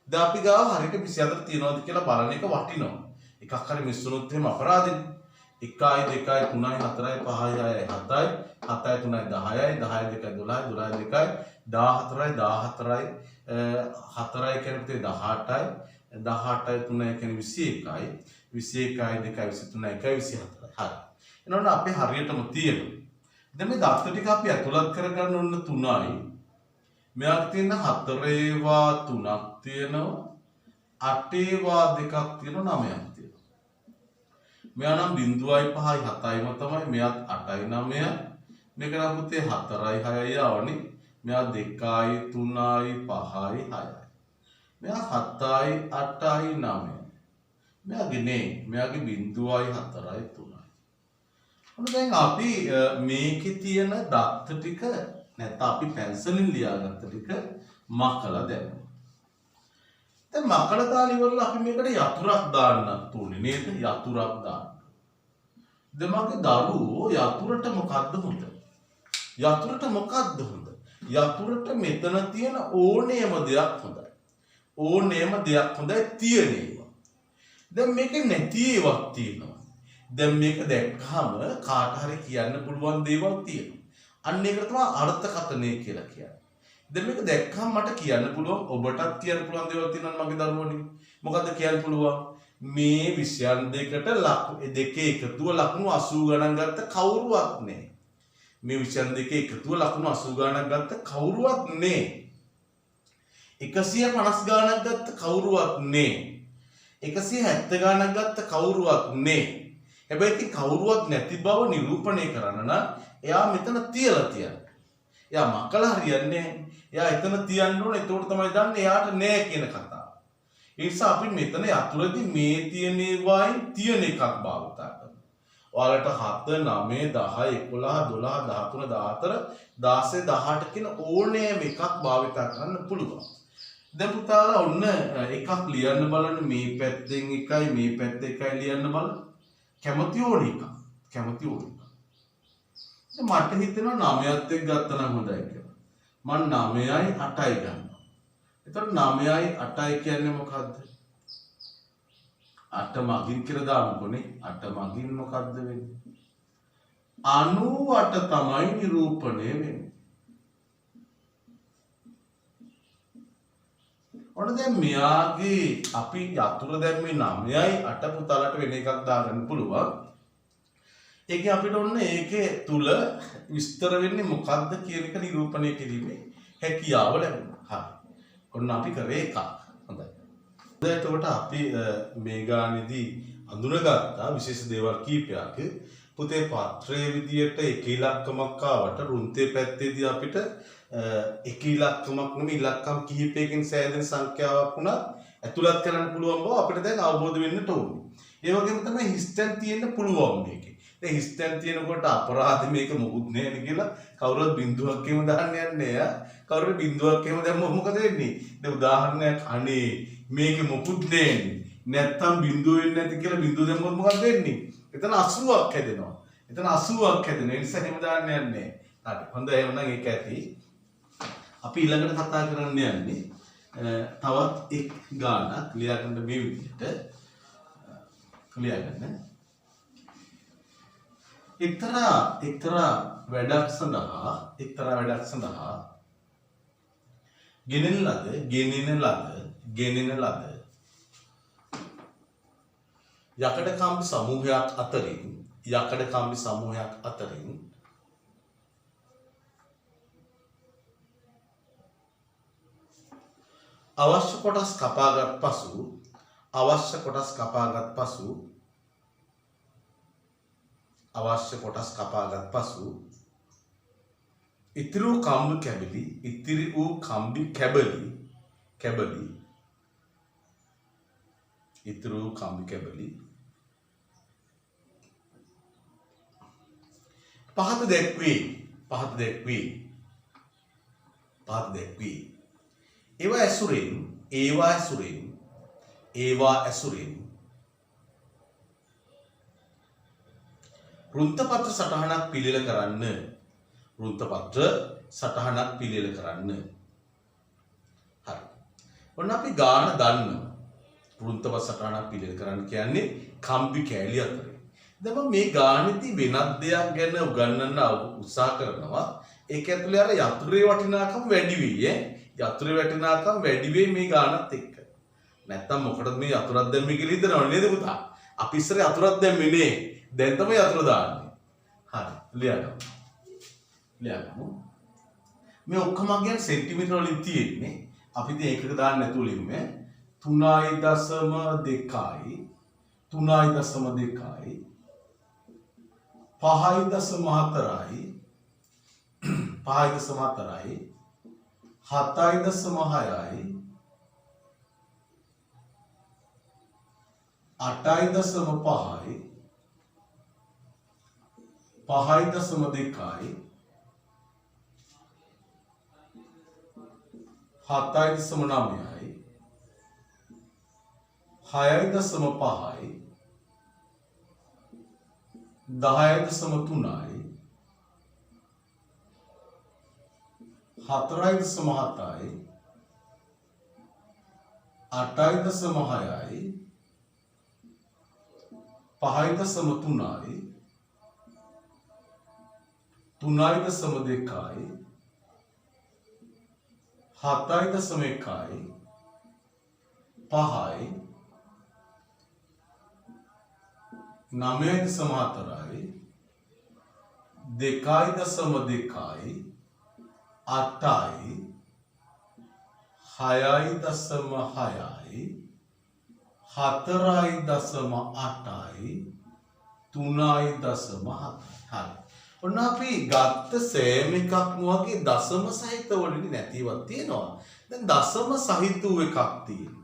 දැන් අපි ගාව හරියට 24 තියනවාද කියලා බලන එක වටිනවා එකක් හරි මිස් වුණොත් එහෙම අපරාධෙනේ 1 2 3 4 5 6 7 7 3 10 10 2 12 12 2 14 14 4 කියන්නේ 18යි 18යි 3 කියන්නේ 21යි 21යි 2යි 23යි 1යි 24යි හරි එනවනම් අපේ හරියටම තියෙනවා දැන් මේ දත්ත ටික අපි ඇතුළත් කරගන්න ඕන 3යි මෙයාට තියෙන 4 ඒවා 3ක් තියෙනවා 8 ඒවා 2ක් තියෙනවා 9ක් තියෙනවා මෙයා නම් 0.5යි 7යිම තමයි මෙයාත් 8යි 9යි මේක නම් පුතේ 4යි 6යි ආවනේ මෙයා 2යි 3යි 5යි 6යි මෙයා 7යි 8යි 9යි මෙයාගේ නේ මෙයාගේ 0යි 4යි 3යි ඔන්න දැන් අපි මේකේ තියෙන දත්ත ටික නැත්නම් අපි පැන්සලින් ලියාගත්ත ටික මකලා දැම්මා දැන් මකලා දාලා ඉවරලා අපි මේකට යතුරක් දාන්නත් ඕනේ නේද යතුරක් දාන්න දැන් මගේ දරුවෝ යතුරට මොකද්ද හොඳ යතුරට මොකද්ද හොඳ යතුරට මෙතන තියෙන ඕනෑම දෙයක් හොඳයි ඕනෑම දෙයක් හොඳයි තියෙන ඒවා දැන් මේකේ නැති ඒවාක් තියෙනවා දැන් මේක දැක්කම කාට හරි කියන්න පුළුවන් දේවල් තියෙනවා අන්න ඒකට තමයි අර්ථකථනය කියලා කියන්නේ දැන් මේක දැක්කම මට කියන්න පුළුවන් ඔබටත් කියන්න පුළුවන් දේවල් තියෙනවා මගේ දරුවෝනේ මොකද්ද කියන්න පුළුවන් මේ විෂයන් දෙකට දෙකේ එකතුව ලකුණු 80 ගණන් ගත්ත කවුරුවත් නැහැ මේ විෂයන් දෙකේ එකතුව ලකුණු 80 ගණන් ගත්ත කවුරුවත් නැහැ 150 ගණන් ගත්ත කවුරුවත් නැහැ 170 ගණන් ගත්ත කවුරුවත් නැහැ හැබැයි ඉතින් කවුරුවත් නැති බව නිරූපණය කරන්න නම් එයා මෙතන තියලා තියන්න එයා මකලා හරියන්නේ එයා එතන තියන්න ඕනේ එතකොට තමයි දන්නේ එයාට නෑ කියන කතාව ඒ නිසා අපි මෙතන යතුරදී මේ තියෙන ඒවායින් තියෙන එකක් භාවිතා කරනවා ඔයාලට 7 9 10 11 12 13 14 16 කියන ඕනෑම එකක් භාවිතා කරන්න පුළුවන් දැන් පුතාලා ඔන්න එකක් ලියන්න බලන්න මේ පැත්තෙන් එකයි මේ පැත්තේ එකයි ලියන්න බලන්න කැමති ඕන එක කැමති ඕන එක මට හිතෙනවා 9ත් එක්ක ගත්තා නම් හොඳයි කියලා මම 9යි 8යි ගන්නවා එතකොට 9යි 8යි කියන්නේ මොකද්ද 8 මගින් කියලා දාමුකෝනේ 8 මගින් මොකද්ද වෙන්නේ 98 තමයි නිරූපණය වෙන්නේ ඔන්න දැන් මෙයාගේ අපි යතුරු දැම්මේ 9යි 8 පුතාලට වෙන එකක් දාගන්න පුළුවන් ඒකේ අපිට ඔන්න ඒකේ තුල විස්තර වෙන්නේ මොකක්ද කියන එක නිරූපණය කිරීමේ හැකියාව ලැබුණා. හරි. ඔන්න අපි කරේ එකක්. හොඳයි. එතකොට අපි මේ ගානේදී අඳුනගත්තා විශේෂ දේවල් කීපයක්. පුතේ පත්‍රයේ විදියට එක ඉලක්කමක් ආවට රුන්තේ පැත්තේදී අපිට එක ඉලක්කමක් නෙමෙයි ඉලක්කම් කිහිපයකින් සෑදෙන සංඛ්‍යාවක් වුණත් ඇතුළත් කරන්න පුළුවන් බව අපිට දැන් අවබෝධ වෙන්නට ඕනේ. ඒ වගේම තමයි හිස්තැන් තියෙන්න පුළුවන් මේකේ. දැන් හිස්තැන් තියෙනකොට අපරාධ මේක මොකුත් නෑනේ කියලා කවුරුත් බින්දුවක් එහෙම දාන්න යන්නේ නෑ. කවුරුත් බින්දුවක් එහෙම දැම්මොත් මොකද වෙන්නේ? දැන් උදාහරණයක් අනේ මේකේ මොකුත් නෑනේ. නැත්තම් බින්දුව වෙන්නේ නැති කියලා බින්දුව දැම්මොත් මොකද වෙන්නේ? එතන 80ක් හැදෙනවා. එතන 80ක් හැදෙනවා. ඒ නිසා එහෙම දාන්න යන්නේ. හරි. හොඳයි එහෙනම් ඒක ඇති. අපි ඊළඟට කතා කරන්න යන්නේ තවත් එක් ගානක් ලියාගන්න මේ විදිහට ලියාගන්න. එක්තරා වැඩක් සඳහා ගෙනෙන ලද යකඩ කම්බි සමූහයක් අතරින් අවශ්‍ය කොටස් කපාගත් පසු ඉතිරි වූ කම්බි කැබලි පහත දැක්වේ ඒවා ඇසුරෙන් වෘත්තපත්‍ර සටහනක් පිළියෙල කරන්න. හරි. ඔන්න අපි ගාන දන්නවා. වෘත්තපත්‍ර සටහනක් පිළියෙල කරන්න කියන්නේ කම්බි කෑලි අතරේ. දැන් මම මේ ගානෙදී වෙනත් දෙයක් ගැන උගන්වන්න උත්සාහ කරනවා. ඒක ඇතුලේ අර යතුරේ වටිනාකම වැඩි වෙයි යතුරේ වටිනාකම වැඩි වෙයි මේ ගානත් එක්ක. නැත්තම් මොකටද මේ යතුරක් දැම්මේ කියලා හිතනව නේද පුතා? අපි ඉස්සර යතුරක් දැම්මේ නේ. දැන් තමයි යතුර දාන්නේ. හරි. ලියගමු. මේ ඔක්කොම කියන්නේ සෙන්ටිමීටර වලින් තියෙන්නේ. අපි ඉතින් ඒකක දාන්න නැතුව ලියමු. 3.2 5.4යි 7.6යි 8.5යි 8.5යි 5.2යි 7.9යි 6.5යි 10.3යි 4.7යි 8.6යි 5.3යි 3.2යි 7.1යි 5යි 9.4යි 2.2යි 8යි 6.6යි 4.8යි 3.7යි. හරි. ඔන්න අපි ගත්ත සෑම එකක්ම වගේ දශම සහිත වලින් නැතිවක් තියෙනවා. දැන් දශම සහිත වූ එකක් තියෙනවා.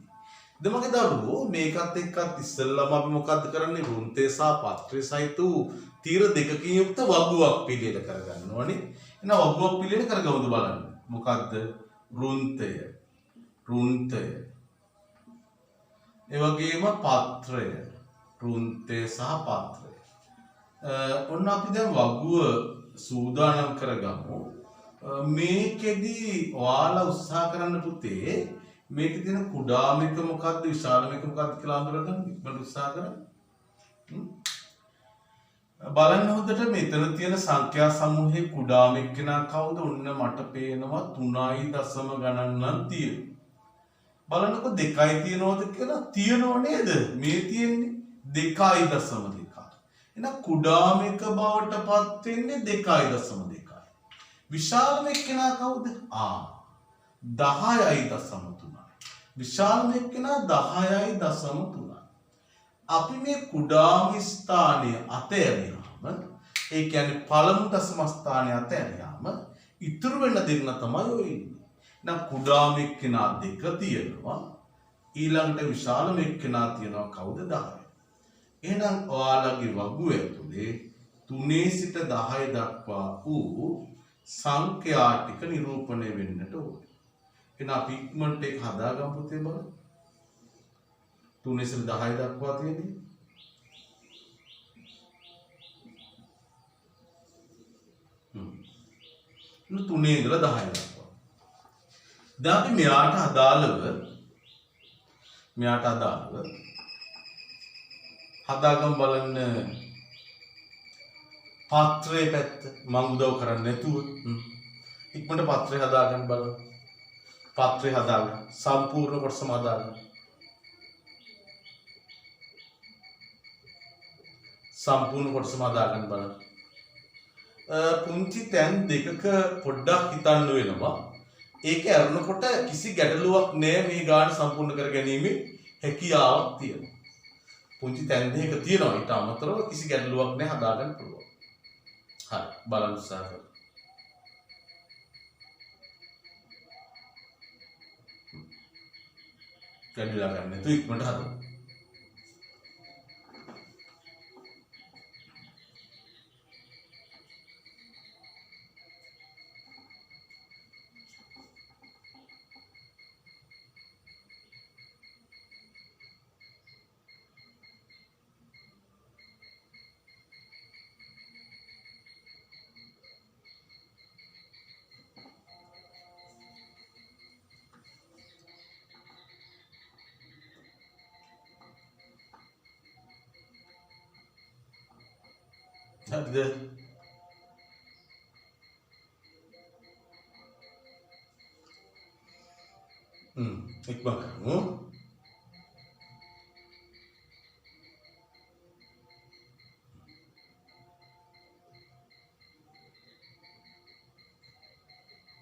දැන් මගේ දරුවෝ මේකත් එක්කත් ඉස්සෙල්ලාම අපි මොකද්ද කරන්නේ? වෘත්තය සහ පත්‍රය සහිත වූ තීර දෙකකින් යුක්ත වගුවක් පිළියෙල කරගන්න ඕනේ. එහෙනම් වගුවක් පිළියෙල කරගමුද බලන්න. මොකද්ද? වෘත්තය. ඒ වගේම පත්‍රය. වෘත්තය සහ පත්‍රය. ඔන්න අපි දැන් වගුව සූදානම් කරගමු. මේකෙදි ඔයාලා උත්සාහ කරන්න පුතේ මේකේ තියෙන කුඩාම එක මොකක්ද විශාලම එක මොකක්ද කියලා අඳුරගන්න ඉක්මනට උත්සාහ කරන්න. බලන්න හොඳට මෙතන තියෙන සංඛ්‍යා සමූහයේ කුඩාම එක්කෙනා කවුද? ඔන්න මට පේනවා 3 දශම ගණන් නම් තියෙනවා. බලන්නකො 2යි තියනවද කියලා? තියෙනව නේද? මේ තියෙන්නේ 2.2. එහෙනම් කුඩාම එක බවට පත් වෙන්නේ 2.2. විශාලම එක්කෙනා කවුද? 10.3. විශාලම එක්කෙනා 10.3. අපි මේ කුඩාම ස්ථානය අතහැරියාම ඒ කියන්නේ පළමු දශම ස්ථානය අතහැරියාම ඉතුරු වෙන දෙන්න තමයි ඔය ඉන්නේ. එහෙනම් කුඩාම එක්කෙනා 2 තියෙනවා. ඊළඟට විශාලම එක්කෙනා තියෙනවා කවුද? 10. එහෙනම් ඔයාලගේ වගුව ඇතුලේ 3 සිට 10 දක්වා වූ සංඛ්‍යා ටික නිරූපණය වෙන්නට ඕනේ. එහෙනම් අපි ඉක්මනට ඒක හදාගමු පුතේ බලන්න. 3 සිට 10 දක්වා තියෙන්නේ. නු 3 ඉඳලා 10 දක්වා. දැන් අපි මෙයාට අදාළව හදාගමු බලන්න. පත්‍රයේ පැත්ත මම උදව් කරන්නේ නැතුව ඉක්මනට පත්‍රය හදාගන්න බලන්න. පත්‍රය හදාගන්න සම්පූර්ණ කොටසම හදාගන්න. සම්පූර්ණ කොටසම හදාගන්න බලන්න. පුංචි තැන් දෙකක පොඩ්ඩක් හිතන්න වෙනවා. ඒක අරනකොට කිසි ගැටලුවක් නෑ. මේ ගාන සම්පූර්ණ කර ගැනීමේ හැකියාවක් තියෙනවා. පුංචි තැන් දෙකක තියෙනවා. ඊට අමතරව කිසි ගැටලුවක් නෑ. හදාගන්න පුළුවන්. හරි බලන්න උත්සාහ කරමු. ගැටලුවක් ගන්න නැතුව ඉක්මනට හදමු. හරිද? ඉක්මන් කරමු.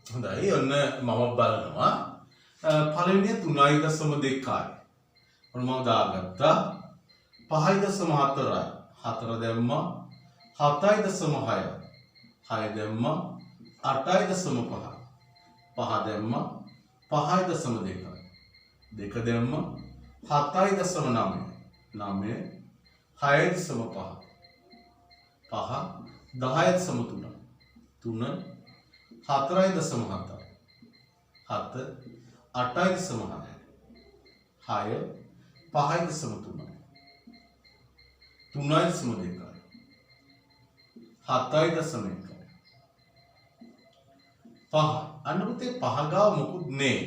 හොඳයි ඔන්න මම බලනවා පළවෙනිය 3.2යි. ඔන්න මම දාගත්තා 5.4යි. 4 දැම්මා 7.6යි. 6 දැම්මා 8.5. 5 දැම්මා 5.2යි. 2 දැම්මා 7.9. 9 6.5. 5 10.3. 3 4.7. 7 8.6. 6 5.3. 3.2. 7.1. පහ අන්න පුතේ පහ ගාව මොකුත් නේ.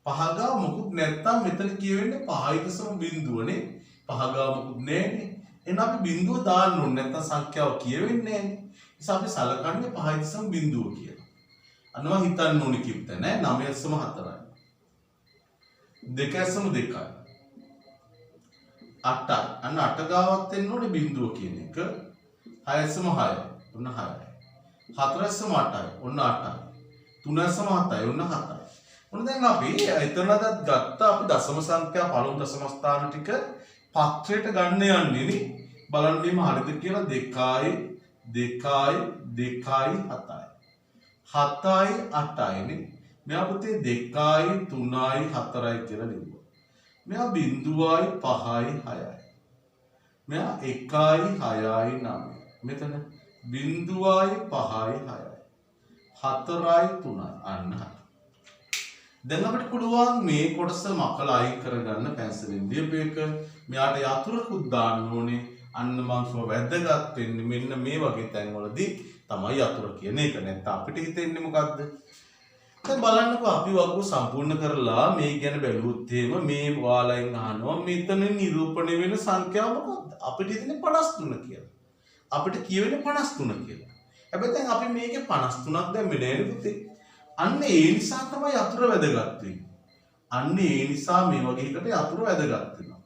පහ ගාව මොකුත් නැත්තම් මෙතන කියවෙන්නේ 5.0නේ. පහ ගාව මොකුත් නෑනේ. එහෙනම් අපි බිඳුව දාන්න ඕනේ නැත්තම් සංඛ්‍යාව කියවෙන්නේ නෑනේ. නිසා අපි සලකන්නේ 5.0 කියලා. අන්න මම හිතන්න ඕනේ කිව්ත නෑ 9.4යි. 2.2යි. 8යි. අන්න 8 ගාවත් එන්න ඕනේ බිඳුව කියන එක. 6.6යි. ඔන්න 6යි. 4.8යි. ඔන්න 8යි. 3.7යි. ඔන්න 7යි. ඔන්න දැන් අපි එතනදත් ගත්ත අපි දශම සංඛ්‍යා පළමු දශම ස්ථාන ටික පත්‍රයට ගන්න යන්නේ නේ. බලන්න මේ හරිද කියලා 2යි 2යි 2යි 7යි. 7යි 8යි නේ. මෙයා පුතේ 2යි 3යි 4යි කියලා ලිව්වා. මෙයා බිඳුවයි 5යි 6යි. මෙයා 1යි 6යි 9යි. මෙතන බිඳුවයි 5යි 6යි. 4යි 3යි අන්න හරි. දැන් අපිට පුළුවන් මේ කොටස මකලා අයින් කරගන්න පැන්සලෙන් දීපු එක. මෙයාට යතුරුකුත් දාන්න ඕනේ. අන්න මං වැදගත් වෙන්නේ මෙන්න මේ වගේ තැන්වලදී තමයි යතුරු කියන එක. නැත්නම් අපිට හිතෙන්නේ මොකද්ද? දැන් බලන්නකෝ අපි වගු සම්පූර්ණ කරලා මේ ගැන බැලුවොත් එහෙම මේ ඔයාලෙන් අහනවා මෙතන නිරූපණය වෙන සංඛ්‍යාව මොකක්ද? අපිට හිතන්නේ 53 කියලා. අපිට කියවෙන්නේ 53 කියලා. හැබැයි දැන් අපි මේකේ 53ක් දැම්මේ නෑනේ පුතේ. අන්න ඒ නිසා තමයි යතුරු වැදගත් වෙන්නේ. අන්න ඒ නිසා මේ වගේ එකට යතුරු වැදගත් වෙනවා.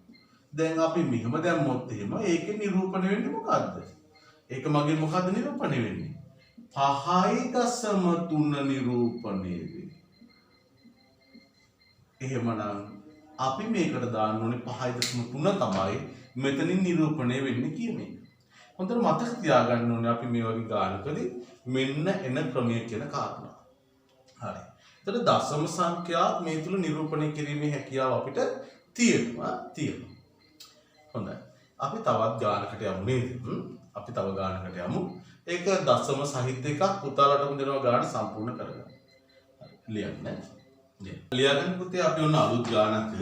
දැන් අපි මෙහෙම දැම්මොත් එහෙම ඒකේ නිරූපණය වෙන්නේ මොකද්ද? ඒක මගේ මොකද්ද නිරූපණය වෙන්නේ? 5.3 නිරූපණය වෙන්නේ. එහෙමනම් අපි මේකට දාන්න ඕනේ 5.3 තමයි මෙතනින් නිරූපණය වෙන්නේ කියන එක. හොඳට මතක තියාගන්න ඕනේ අපි මේ වගේ ගානකදී මෙන්න එන ක්‍රමය කියන කාරණා. හරි. එතකොට දශම සංඛ්‍යාත් මේ තුල නිරූපණය කිරීමේ හැකියාව අපිට තියෙනවා. හොඳයි. අපි තවත් ගානකට යමු නේද? අපි තව ගානකට යමු. ඒක දශම සහිත එකක් පුතාලටම දෙනවා ගාන සම්පූර්ණ කරගන්න. හරි. ලියන්න. ලියාගන්න පුතේ අපි ඔන්න අලුත් ගානක්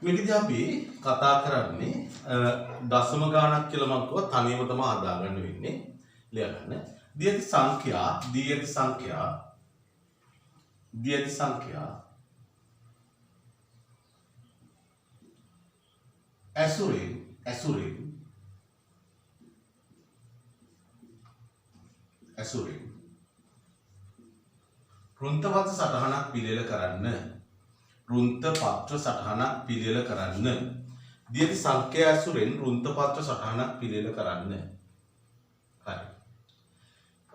මේකදී අපි කතා කරන්නේ දශම ගානක් කියලා මම කිව්වා තනියම තමයි හදාගන්න වෙන්නේ. ලියාගන්න. දී ඇති සංඛ්‍යා ඇසුරෙන් රුන්තපත්‍ර සටහනක් පිළියෙල කරන්න. දී ඇති සංඛ්‍යා ඇසුරෙන් රුන්තපත්‍ර සටහනක් පිළියෙල කරන්න. හරි.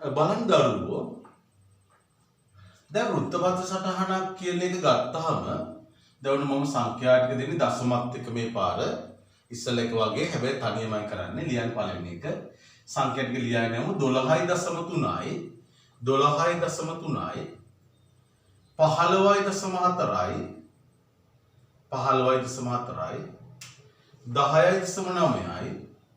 බලන්න දරුවෝ දැන් වෘත්තපත්‍ර සටහනක් කියන එක ගත්තාම දැන් මම සංඛ්‍යා ටික දෙන්නේ දශමත් එක මේ පාර ඉස්සල එක වගේ හැබැයි තනියමයි කරන්නේ ලියන්න පළවෙනි එක සංඛ්‍යා ටික ලියන්නේ යමු 12.3යි 15.4යි 10.9යි 8.3යි 11.7යි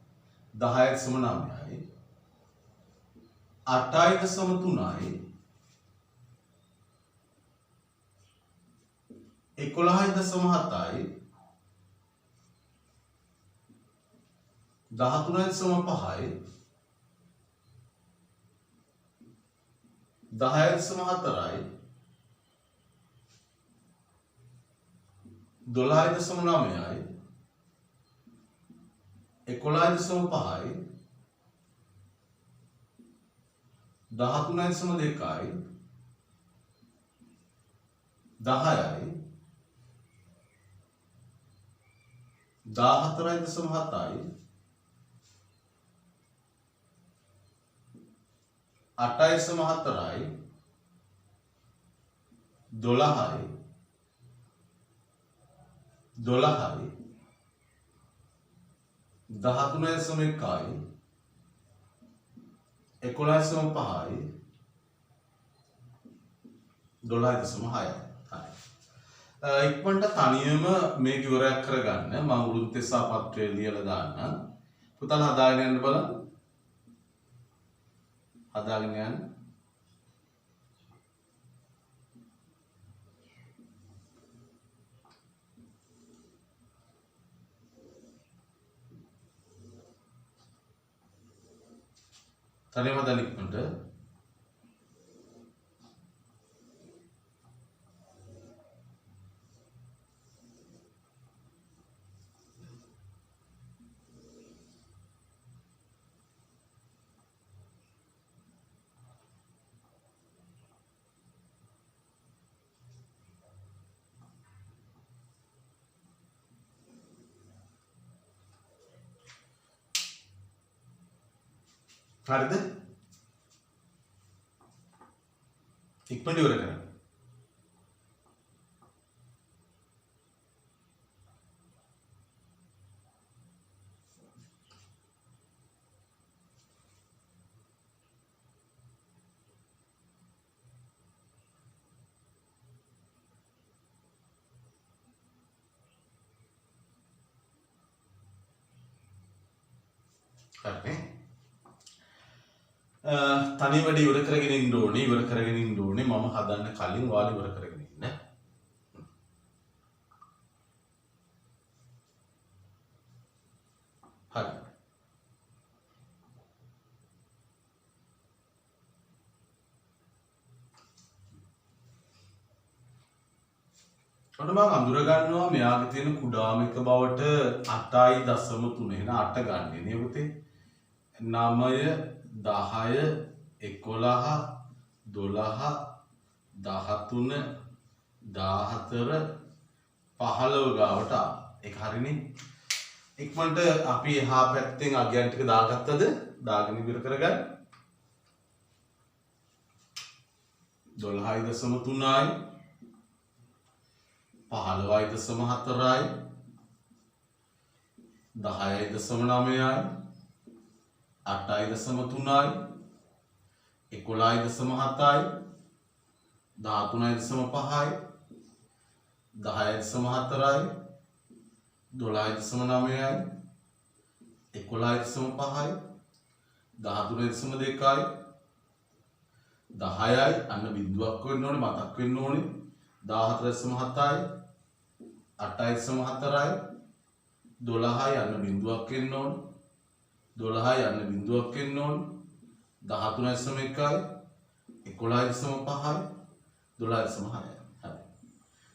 13.5යි 10.4යි 12.9යි 11.5යි 13.2යි 10යි 14.7යි 8.4යි 12යි 13.1යි 11.5යි 12.6යි. ඉක්මනට තනියම මේක ඉවරයක් කරගන්න මම වෘත්තසා පත්‍රය ලියලා දාන්නම්. පුතාලා හදාගෙන යන්න බලන්න. හදාගෙන යන්න. තනියම හදාගෙන ඉක්මනට හරිද? ඉක්මනට ඉවර කරන්න. හරිනේ. තනි වැඩ ඉවර කරගෙන ඉන්න ඕනේ මම හදන්න කලින් ඔයාලා ඉවර කරගෙන ඉන්න. හරි. ඔන්න මම අඳුර ගන්නවා මෙයාගේ තියෙන කුඩාම එක බවට 8.3 එන 8 ගන්න නේ පුතේ. 9 10 11 12 13 14 15 ගාවට ඒක හරිනේ. ඉක්මනට අපි එහා පැත්තෙන් අගයන් ටික දාගත්තද? දාගෙන ඉවර කරගන්න. 12.3යි 15.4යි 10.9යි 8.3යි 11.7යි 13.5යි 10.4යි 12.9යි 11.5යි 13.2යි 10යි අන්න බිඳුවක් වෙන්න ඕනේ මතක් වෙන්න ඕනේ 14.7යි 8.4යි 12යි අන්න බිඳුවක් වෙන්න ඕනේ 12යි අන්න බිඳුවක් වෙන්න ඕනේ 13.1යි 11.5යි 12.6යි හරි.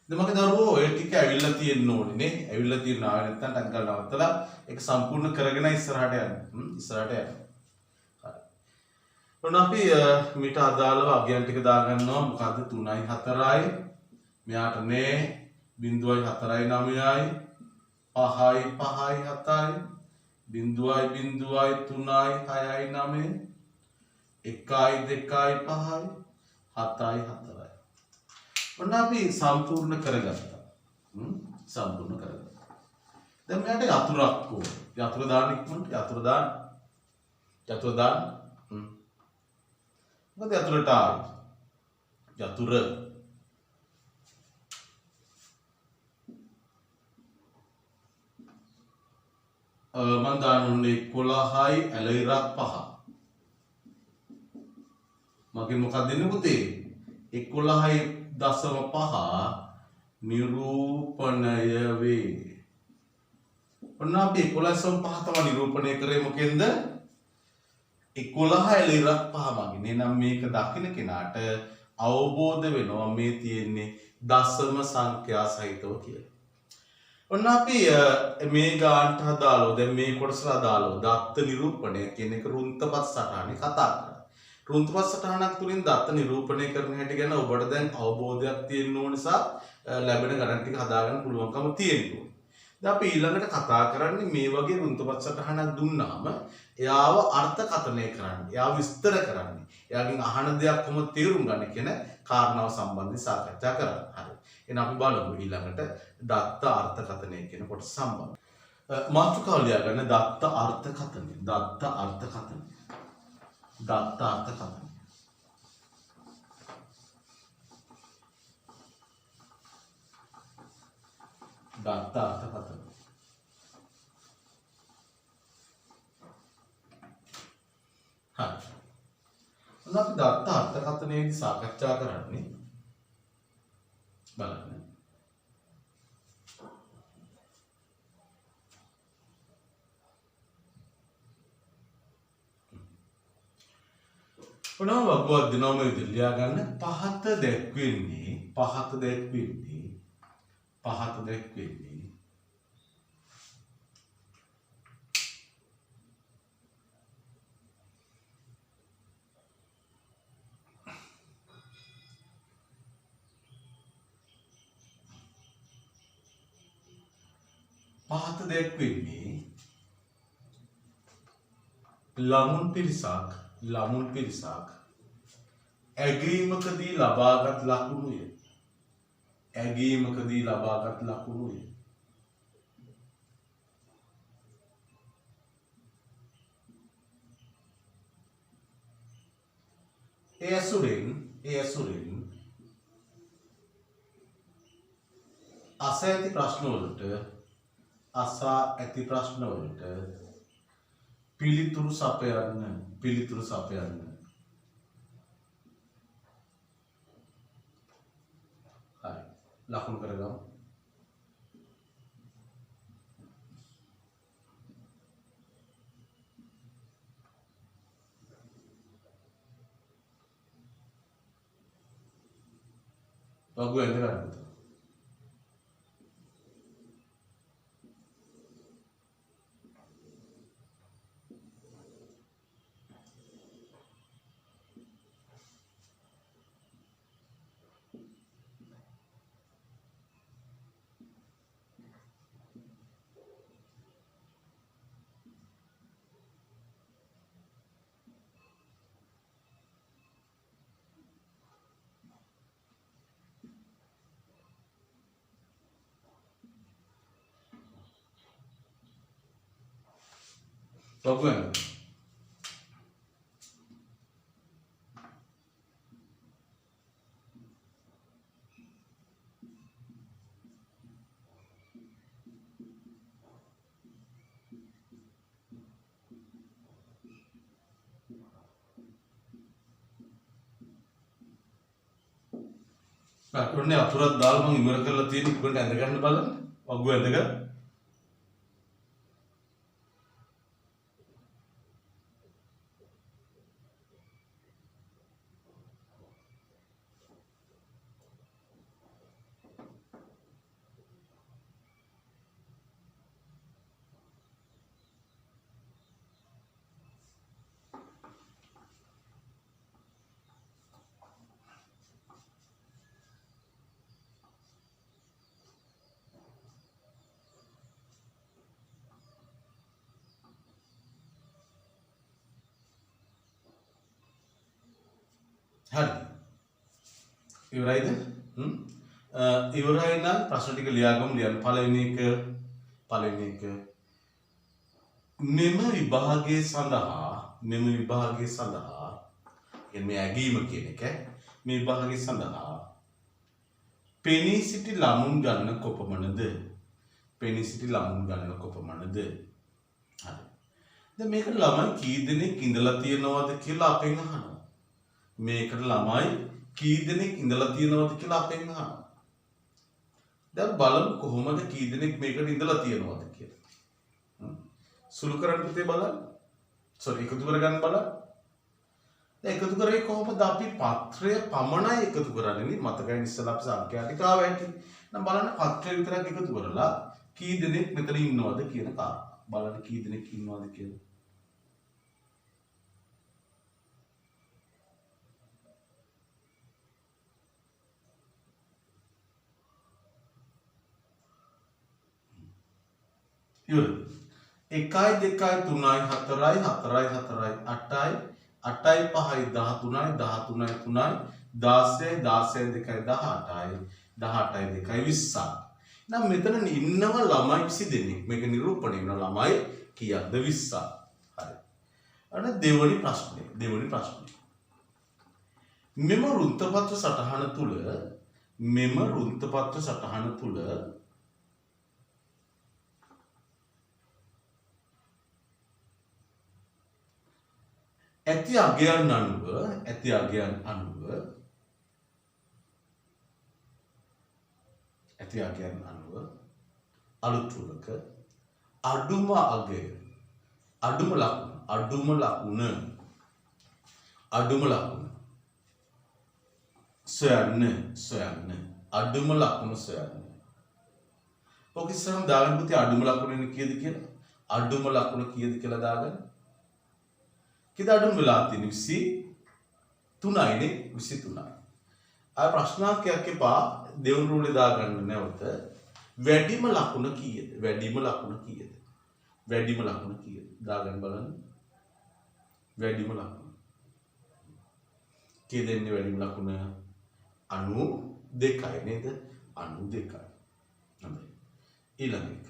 දැන් මගේ දරුවෝ ඔය ටික ඇවිල්ලා තියෙන්න ඕනේ නේ. ඇවිල්ලා තියෙන ආව නැත්තම් ටක් ගාලා නවත්තලා ඒක සම්පූර්ණ කරගෙන ඉස්සරහට යන්න. ඉස්සරහට යන්න. හරි. ඔන්න අපි මීට අදාළව අගයන් ටික දාගන්නවා. මොකද්ද 3යි 4යි මෙයාට නේ 0.4යි 9යි 5යි 5යි 7යි 0.0යි 3යි 6යි 9යි 1යි 2යි 5යි 7යි 4යි. ඔන්න අපි සම්පූර්ණ කරගත්තා. සම්පූර්ණ කරගත්තා. දැන් මෙයාට යතුරක් ඕන. යතුර දාන්න ඉක්මනට යතුර දාන්න. යතුර දාන්න. මොකද යතුරට ආවේ? යතුර මම දාන්න ඕනේ 11යි ඇලයිරක් 5. මගෙන් මොකක්ද දෙන්නේ පුතේ? 11.5 නිරූපණය වේ. ඔන්න අපි 11.5 තමයි නිරූපණය කරේ මොකෙන්ද? 11.5 මගින්. එහෙනම් මේක දකින්න කෙනාට අවබෝධ වෙනවා මේ තියෙන්නේ දශම සංඛ්‍යා සහිතව කියලා. ඔන්න අපි මේ ගානට හදාලෝ දැන් මේ කොටසට හදාලෝ දත්ත නිරූපණය කියන එක රුන්තපත් සටහනේ කතා කරා. රුන්තපත් සටහනක් තුලින් දත්ත නිරූපණය කරන හැටි ගැන ඔබට දැන් අවබෝධයක් තියෙන්න ඕන නිසා ලැබෙන ගණන් ටික හදාගන්න පුළුවන්කම තියෙනවා. දැන් අපි ඊළඟට කතා කරන්නේ මේ වගේ රුන්තපත් සටහනක් දුන්නාම එයාව අර්ථකථනය කරන්න, එයාව විස්තර කරන්න, එයාගෙන් අහන දෙයක් කොහොමද තේරුම් ගන්න කියන කාරණාව සම්බන්ධව සාකච්ඡා කරන්න. හරි. එහෙනම් අපි බලමු ඊළඟට දත්ත අර්ථකථනය කියන කොටස සම්බන්ධව. මාතෘකාව ලියා ගන්න දත්ත අර්ථකථනය. දත්ත අර්ථකථනය. දත්ත අර්ථකථනය. දත්ත අර්ථකථනය. හරි. අපි දත්ත අර්ථකථනයේදී සාකච්ඡා කරන්නේ බලන්න. ඔනවා වගුවක් දෙනවම විදිහට ලියා ගන්න පහත දැක්වෙන්නේ ළමුන් පිරිසක් ඇගීමකදී ලබාගත් ලකුණුය. ඒ ඇසුරෙන් අසා ඇති ප්‍රශ්න වලට පිළිතුරු සපයන්න. හරි. ලකුණු කරගමු. වගුව ඇඳ ගන්න. වගු ඇඳ. ඔන්නේ අතුරක් දාලා මම ඉවර කරලා තියෙන ඉක්මනට ඇඳ ගන්න බලන්න. වගු ඇඳගෙන හරි. ඉවරයිද? ඉවරයි නම් ප්‍රශ්න ටික ලියාගමු. ලියන්න. පළවෙනි එක මෙම විභාගයේ සඳහා කියන්නේ ඇගීම කියන එක මේ විභාගයේ සඳහා පෙනී සිටි ළමුන් ගන්න කොපමණද? හරි. දැන් මේකට ළමයි කී දෙනෙක් ඉඳලා තියෙනවද කියලා අපෙන් අහනවා. මේකට ළමයි කී දෙනෙක් ඉඳලා තියෙනවද කියලා අපෙන් අහනවා. දැන් බලමු කොහොමද කී දෙනෙක් මේකට ඉඳලා තියෙනවද කියලා. සුළු කරන්න පුතේ බලන්න. එකතු කරගන්න බලන්න. දැන් එකතු කරේ කොහොමද? අපි පත්‍රය පමණයි එකතු කරන්නේ. මතකයි ඉස්සලා අපි සංඛ්‍යා ටික ආවා ඇති. නම් බලන්න පත්‍රය විතරක් එකතු කරලා කී දෙනෙක් මෙතන ඉන්නවද කියන කාරණා. බලන්න කී දෙනෙක් ඉන්නවද කියලා. ඉවරයි. 1 2 3 4 4 4 8යි 8යි 5යි 13යි 13යි 3යි 16යි 16යි 2යි 18යි 18යි 2යි 20ක්. නම් මෙතන ඉන්නව ළමයි 20 දෙනෙක්. මේක නිරූපණය වෙන ළමයි කීයක්ද? 20ක්. හරි. අන්න දෙවනි ප්‍රශ්නේ. මෙම වෘත්තපත්‍ර සටහන තුල ඇති අගයන් අනුව අලුත් වූලක අඩුම ලකුණ සොයන්න. අඩුම ලකුණ සොයන්න. ඔක ඉස්සරහම දාගන්න පුතේ අඩුම ලකුණ කීයද කියලා. අඩුම ලකුණ කීයද කියලා දාගන්න. කිද අඩුම වෙලා තියෙන 23යිනේ 23යි. ආ ප්‍රශ්නාර්ථයක් එපා දෙවුන් රූලේ දාගන්න නැවත. වැඩිම ලකුණ කීයද? දාගන්න බලන්න. වැඩිම ලකුණ. කී දෙන්නේ වැඩිම ලකුණ? 92යි නේද? 92යි. හරි. ඊළඟ එක.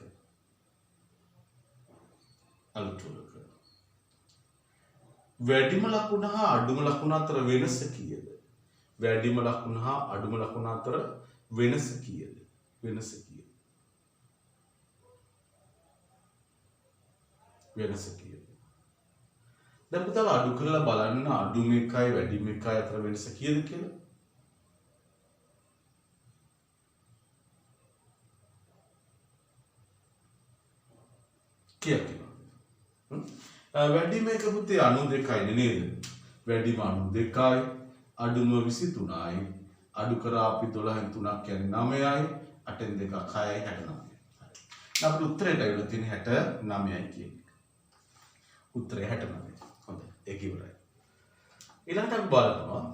අලුත් වූලක වැඩිම ලකුණ හා අඩුම ලකුණ අතර වෙනස කීයද? වැඩිම ලකුණ හා අඩුම ලකුණ අතර වෙනස කීයද? දැන් පුතාලා අඩු කරලා බලන්න අඩුම එකයි වැඩිම එකයි අතර වෙනස කීයද කියලා. කීයක් කියනවද? වැඩිම එක පුතේ 92යි නේද? වැඩිම 92යි, අඩුම 23යි. අඩු කරා අපි 12න් 3ක් කියන්නේ 9යි, 8න් 2ක් 6යි 69යි. හරි. අපේ උත්තරයට ඇවිල්ලා තියෙන 69යි කියන්නේ. උත්තරය 69. හොඳයි. ඒක ඉවරයි. ඊළඟට අපි බලනවා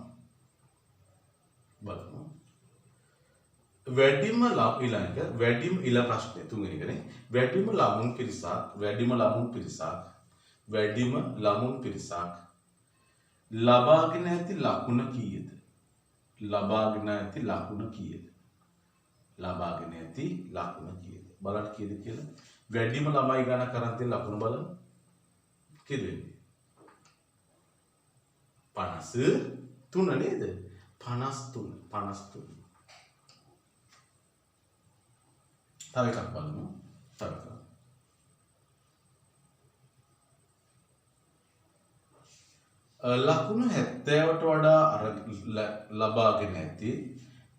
වැඩිම ඊළඟ ප්‍රශ්නේ තුන්වෙනි එකනේ. වැඩිම ළමුන් පිරිසක් ලබාගෙන ඇති ලකුණ කීයද? බලන්න කීයද කියලා. වැඩිම ළමයි ගණන් කරන් තියෙන ලකුණ බලන්න. කියෙදෙන්නේ 53 නේද 53 තව එකක් බලමු තව එකක් ලකුණු 70ට වඩා ලබාගෙන ඇති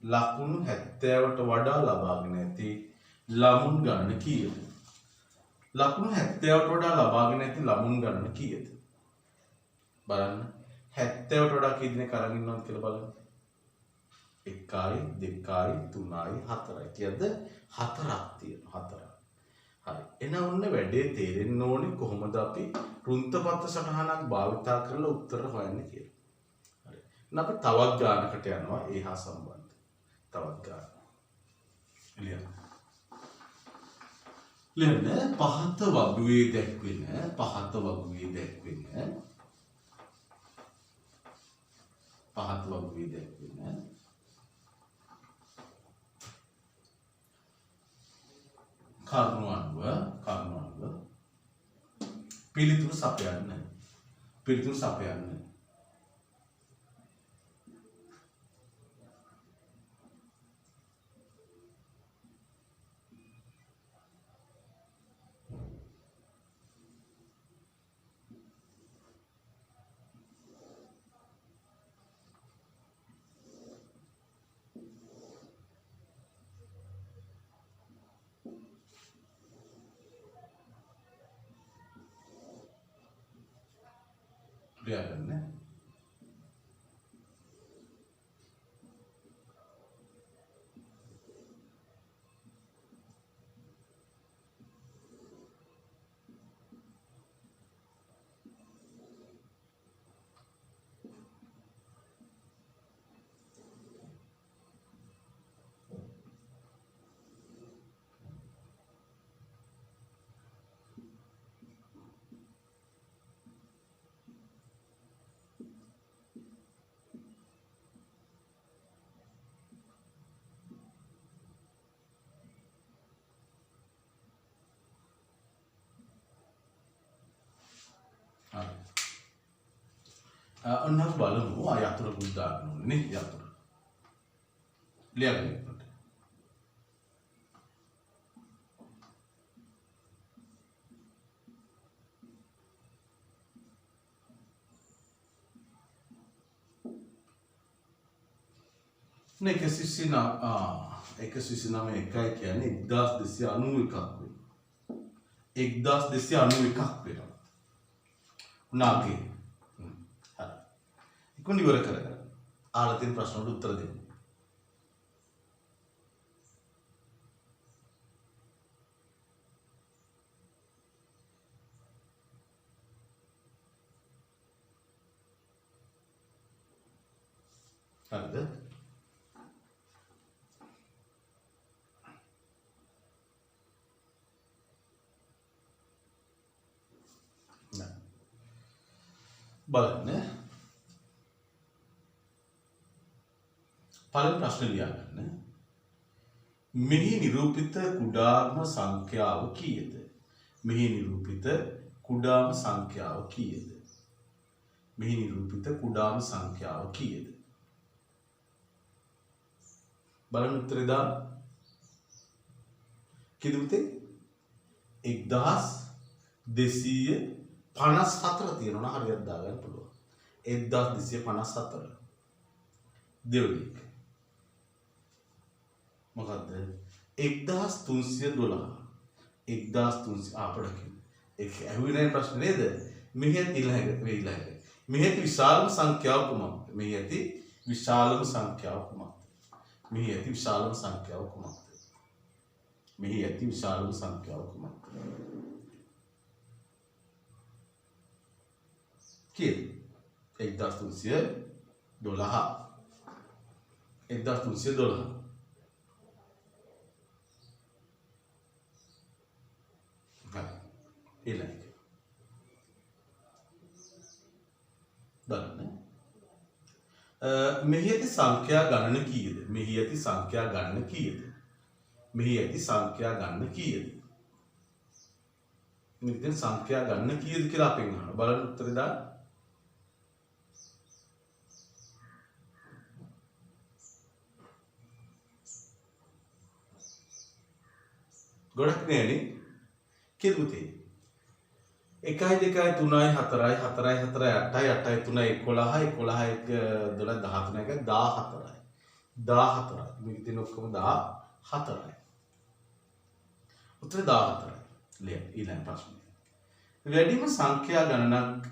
ලකුණු 70ට වඩා ලබාගෙන ඇති ළමුන් ගණන කීයද? ලකුණු 70ට වඩා ලබාගෙන ඇති ළමුන් ගණන කීයද? බලන්න 70ට වඩා කී දෙනෙක් අරන් ඉන්නවද කියලා බලන්න. 1යි 2යි 3යි 4යි කියද 4ක් තියෙනවා 4ක්. හරි. එහෙනම් ඔන්න වැඩේ තේරෙන්න ඕනේ කොහොමද අපි රුන්තපත්ත සටහනක් භාවිතා කරලා උත්තර හොයන්නේ කියලා. හරි. එහෙනම් අපි තවත් ගානකට යනවා ඒ හා සම්බන්ධ. තවත් ගාන. ලියන්න. ලියන්න පහත වගුවේ දැක්වෙන කරුණු අනුව පිළිතුරු සපයන්න. ලියන්න. ඔන්න අපි බලමු යතුරු බුද්ධාගම නේ යතුරු. ලියගන්න. නේ 129 එකයි කියන්නේ 1291ක් වෙනවා. 1291ක් වෙනවා. උනාගේ ඉක්මන ඉවර කරගන්න. අහලා තියෙන ප්‍රශ්න වලට උත්තර දෙන්න. හරිද? බලන්න. පළවෙනි ප්‍රශ්නේ ලියගන්න. මෙහි නිරූපිත කුඩාම සංඛ්‍යාව කීයද? මෙහි නිරූපිත කුඩාම සංඛ්‍යාව කීයද? මෙහි නිරූපිත කුඩාම සංඛ්‍යාව කීයද? බලන්න උත්තරේ දාන්න. කීයද උත්තේ? 1254 තියෙනවා හරියට දාගන්න පුළුවන්. 1254 දෙවෙනි එක මොකද්ද 1312 1300 අපිට ඒක ඇහුවේ නැහැ ප්‍රශ්නේ නේද මෙහි ඊළඟ මෙහි විශාලම සංඛ්‍යාව කුමක්ද මෙහි ඇති විශාලම සංඛ්‍යාව කුමක්ද මෙහි ඇති විශාලම සංඛ්‍යාව කුමක්ද මෙහි ඇති විශාලම සංඛ්‍යාව කුමක්ද කීයද 1312 1312 ඊළඟ බලන්න මෙහි ඇති සංඛ්‍යා ගණන කීයද මෙහි ඇති සංඛ්‍යා ගණන කීයද මෙහි ඇති සංඛ්‍යා ගණන කීයද මේක තියෙන සංඛ්‍යා ගන්න කීයද කියලා අපෙන් අහනවා. බලන්න උත්තරේ දාන්න. ගොඩක් නෑනේ. කීයද පුතේ? 1 2 3 4 4 4 8 8 3 11 11 1 12 13 14යි 14යි මේක තියෙන ඔක්කොම 14යි. උත්තරේ 14යි. ලියන්න ඊළඟ ප්‍රශ්නේ. වැඩිම සංඛ්‍යා ගණනක්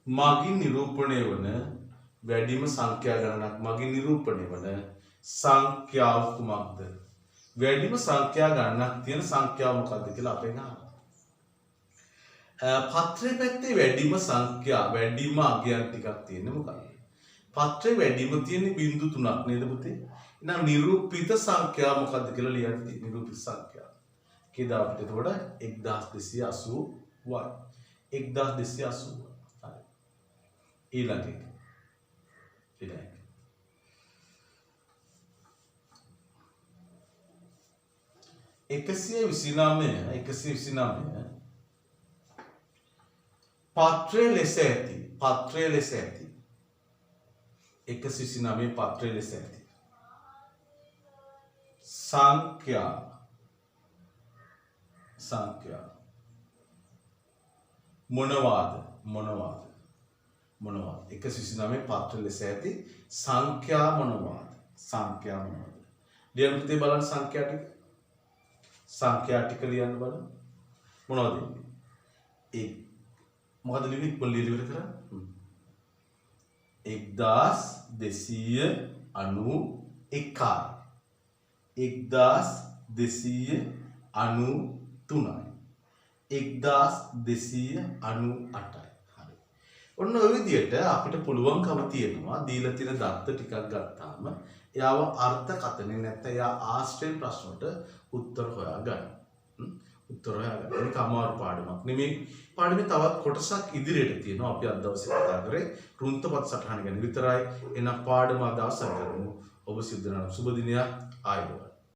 මගින් නිරූපණය වන වැඩිම සංඛ්‍යා ගණනක් මගින් නිරූපණය වන සංඛ්‍යාව කුමක්ද? වැඩිම සංඛ්‍යා ගණනක් තියෙන සංඛ්‍යාව මොකක්ද කියලා අපෙන් අහනවා. පත්‍රයේ පැත්තේ වැඩිම අගයන් ටිකක් තියෙන්නේ මොකක්ද? පත්‍රයේ වැඩිම තියෙන්නේ බිංදු 3ක් නේද පුතේ? එහෙනම් නිරූපිත සංඛ්‍යාව මොකක්ද කියලා ලියන්න තියෙන්නේ. නිරූපිත සංඛ්‍යාව. කීයද අපිට එතකොට 1280 y 1280. හරි. ඊළඟ එක. එකසිය විසිනමය පත්‍රයේ ලෙස ඇති 129 පත්‍රයේ ලෙස ඇති සංඛ්‍යා මොනවාද 129 පත්‍රයේ ලෙස ඇති සංඛ්‍යා මොනවාද ලියන්න පුතේ බලන්න සංඛ්‍යා ටික ලියන්න බලන්න මොනවද ඒ මොකද ලිවි ඉක්මන ලියලා ඉවර කරා 1291 1293යි 1298යි හරි. ඔන්න ඔය විදිහට අපිට පුළුවන්කම තියෙනවා දීලා තියෙන දත්ත ටිකක් ගත්තාම එයාව අර්ථකථනය නැත්නම් එයා ආශ්‍රය ප්‍රශ්නට උත්තර හොයාගන්න. මේක අමාරු පාඩමක් නෙමෙයි. පාඩමේ තවත් කොටසක් ඉදිරියට තියෙනවා. අපි අද දවසේ කතා කරේ රුන්තපත් සටහන ගැන විතරයි. එහෙනම් පාඩම අද අවසන් කරමු. ඔබ සිද්ධ වෙන සුබ දිනයක් ආයුබෝවන්.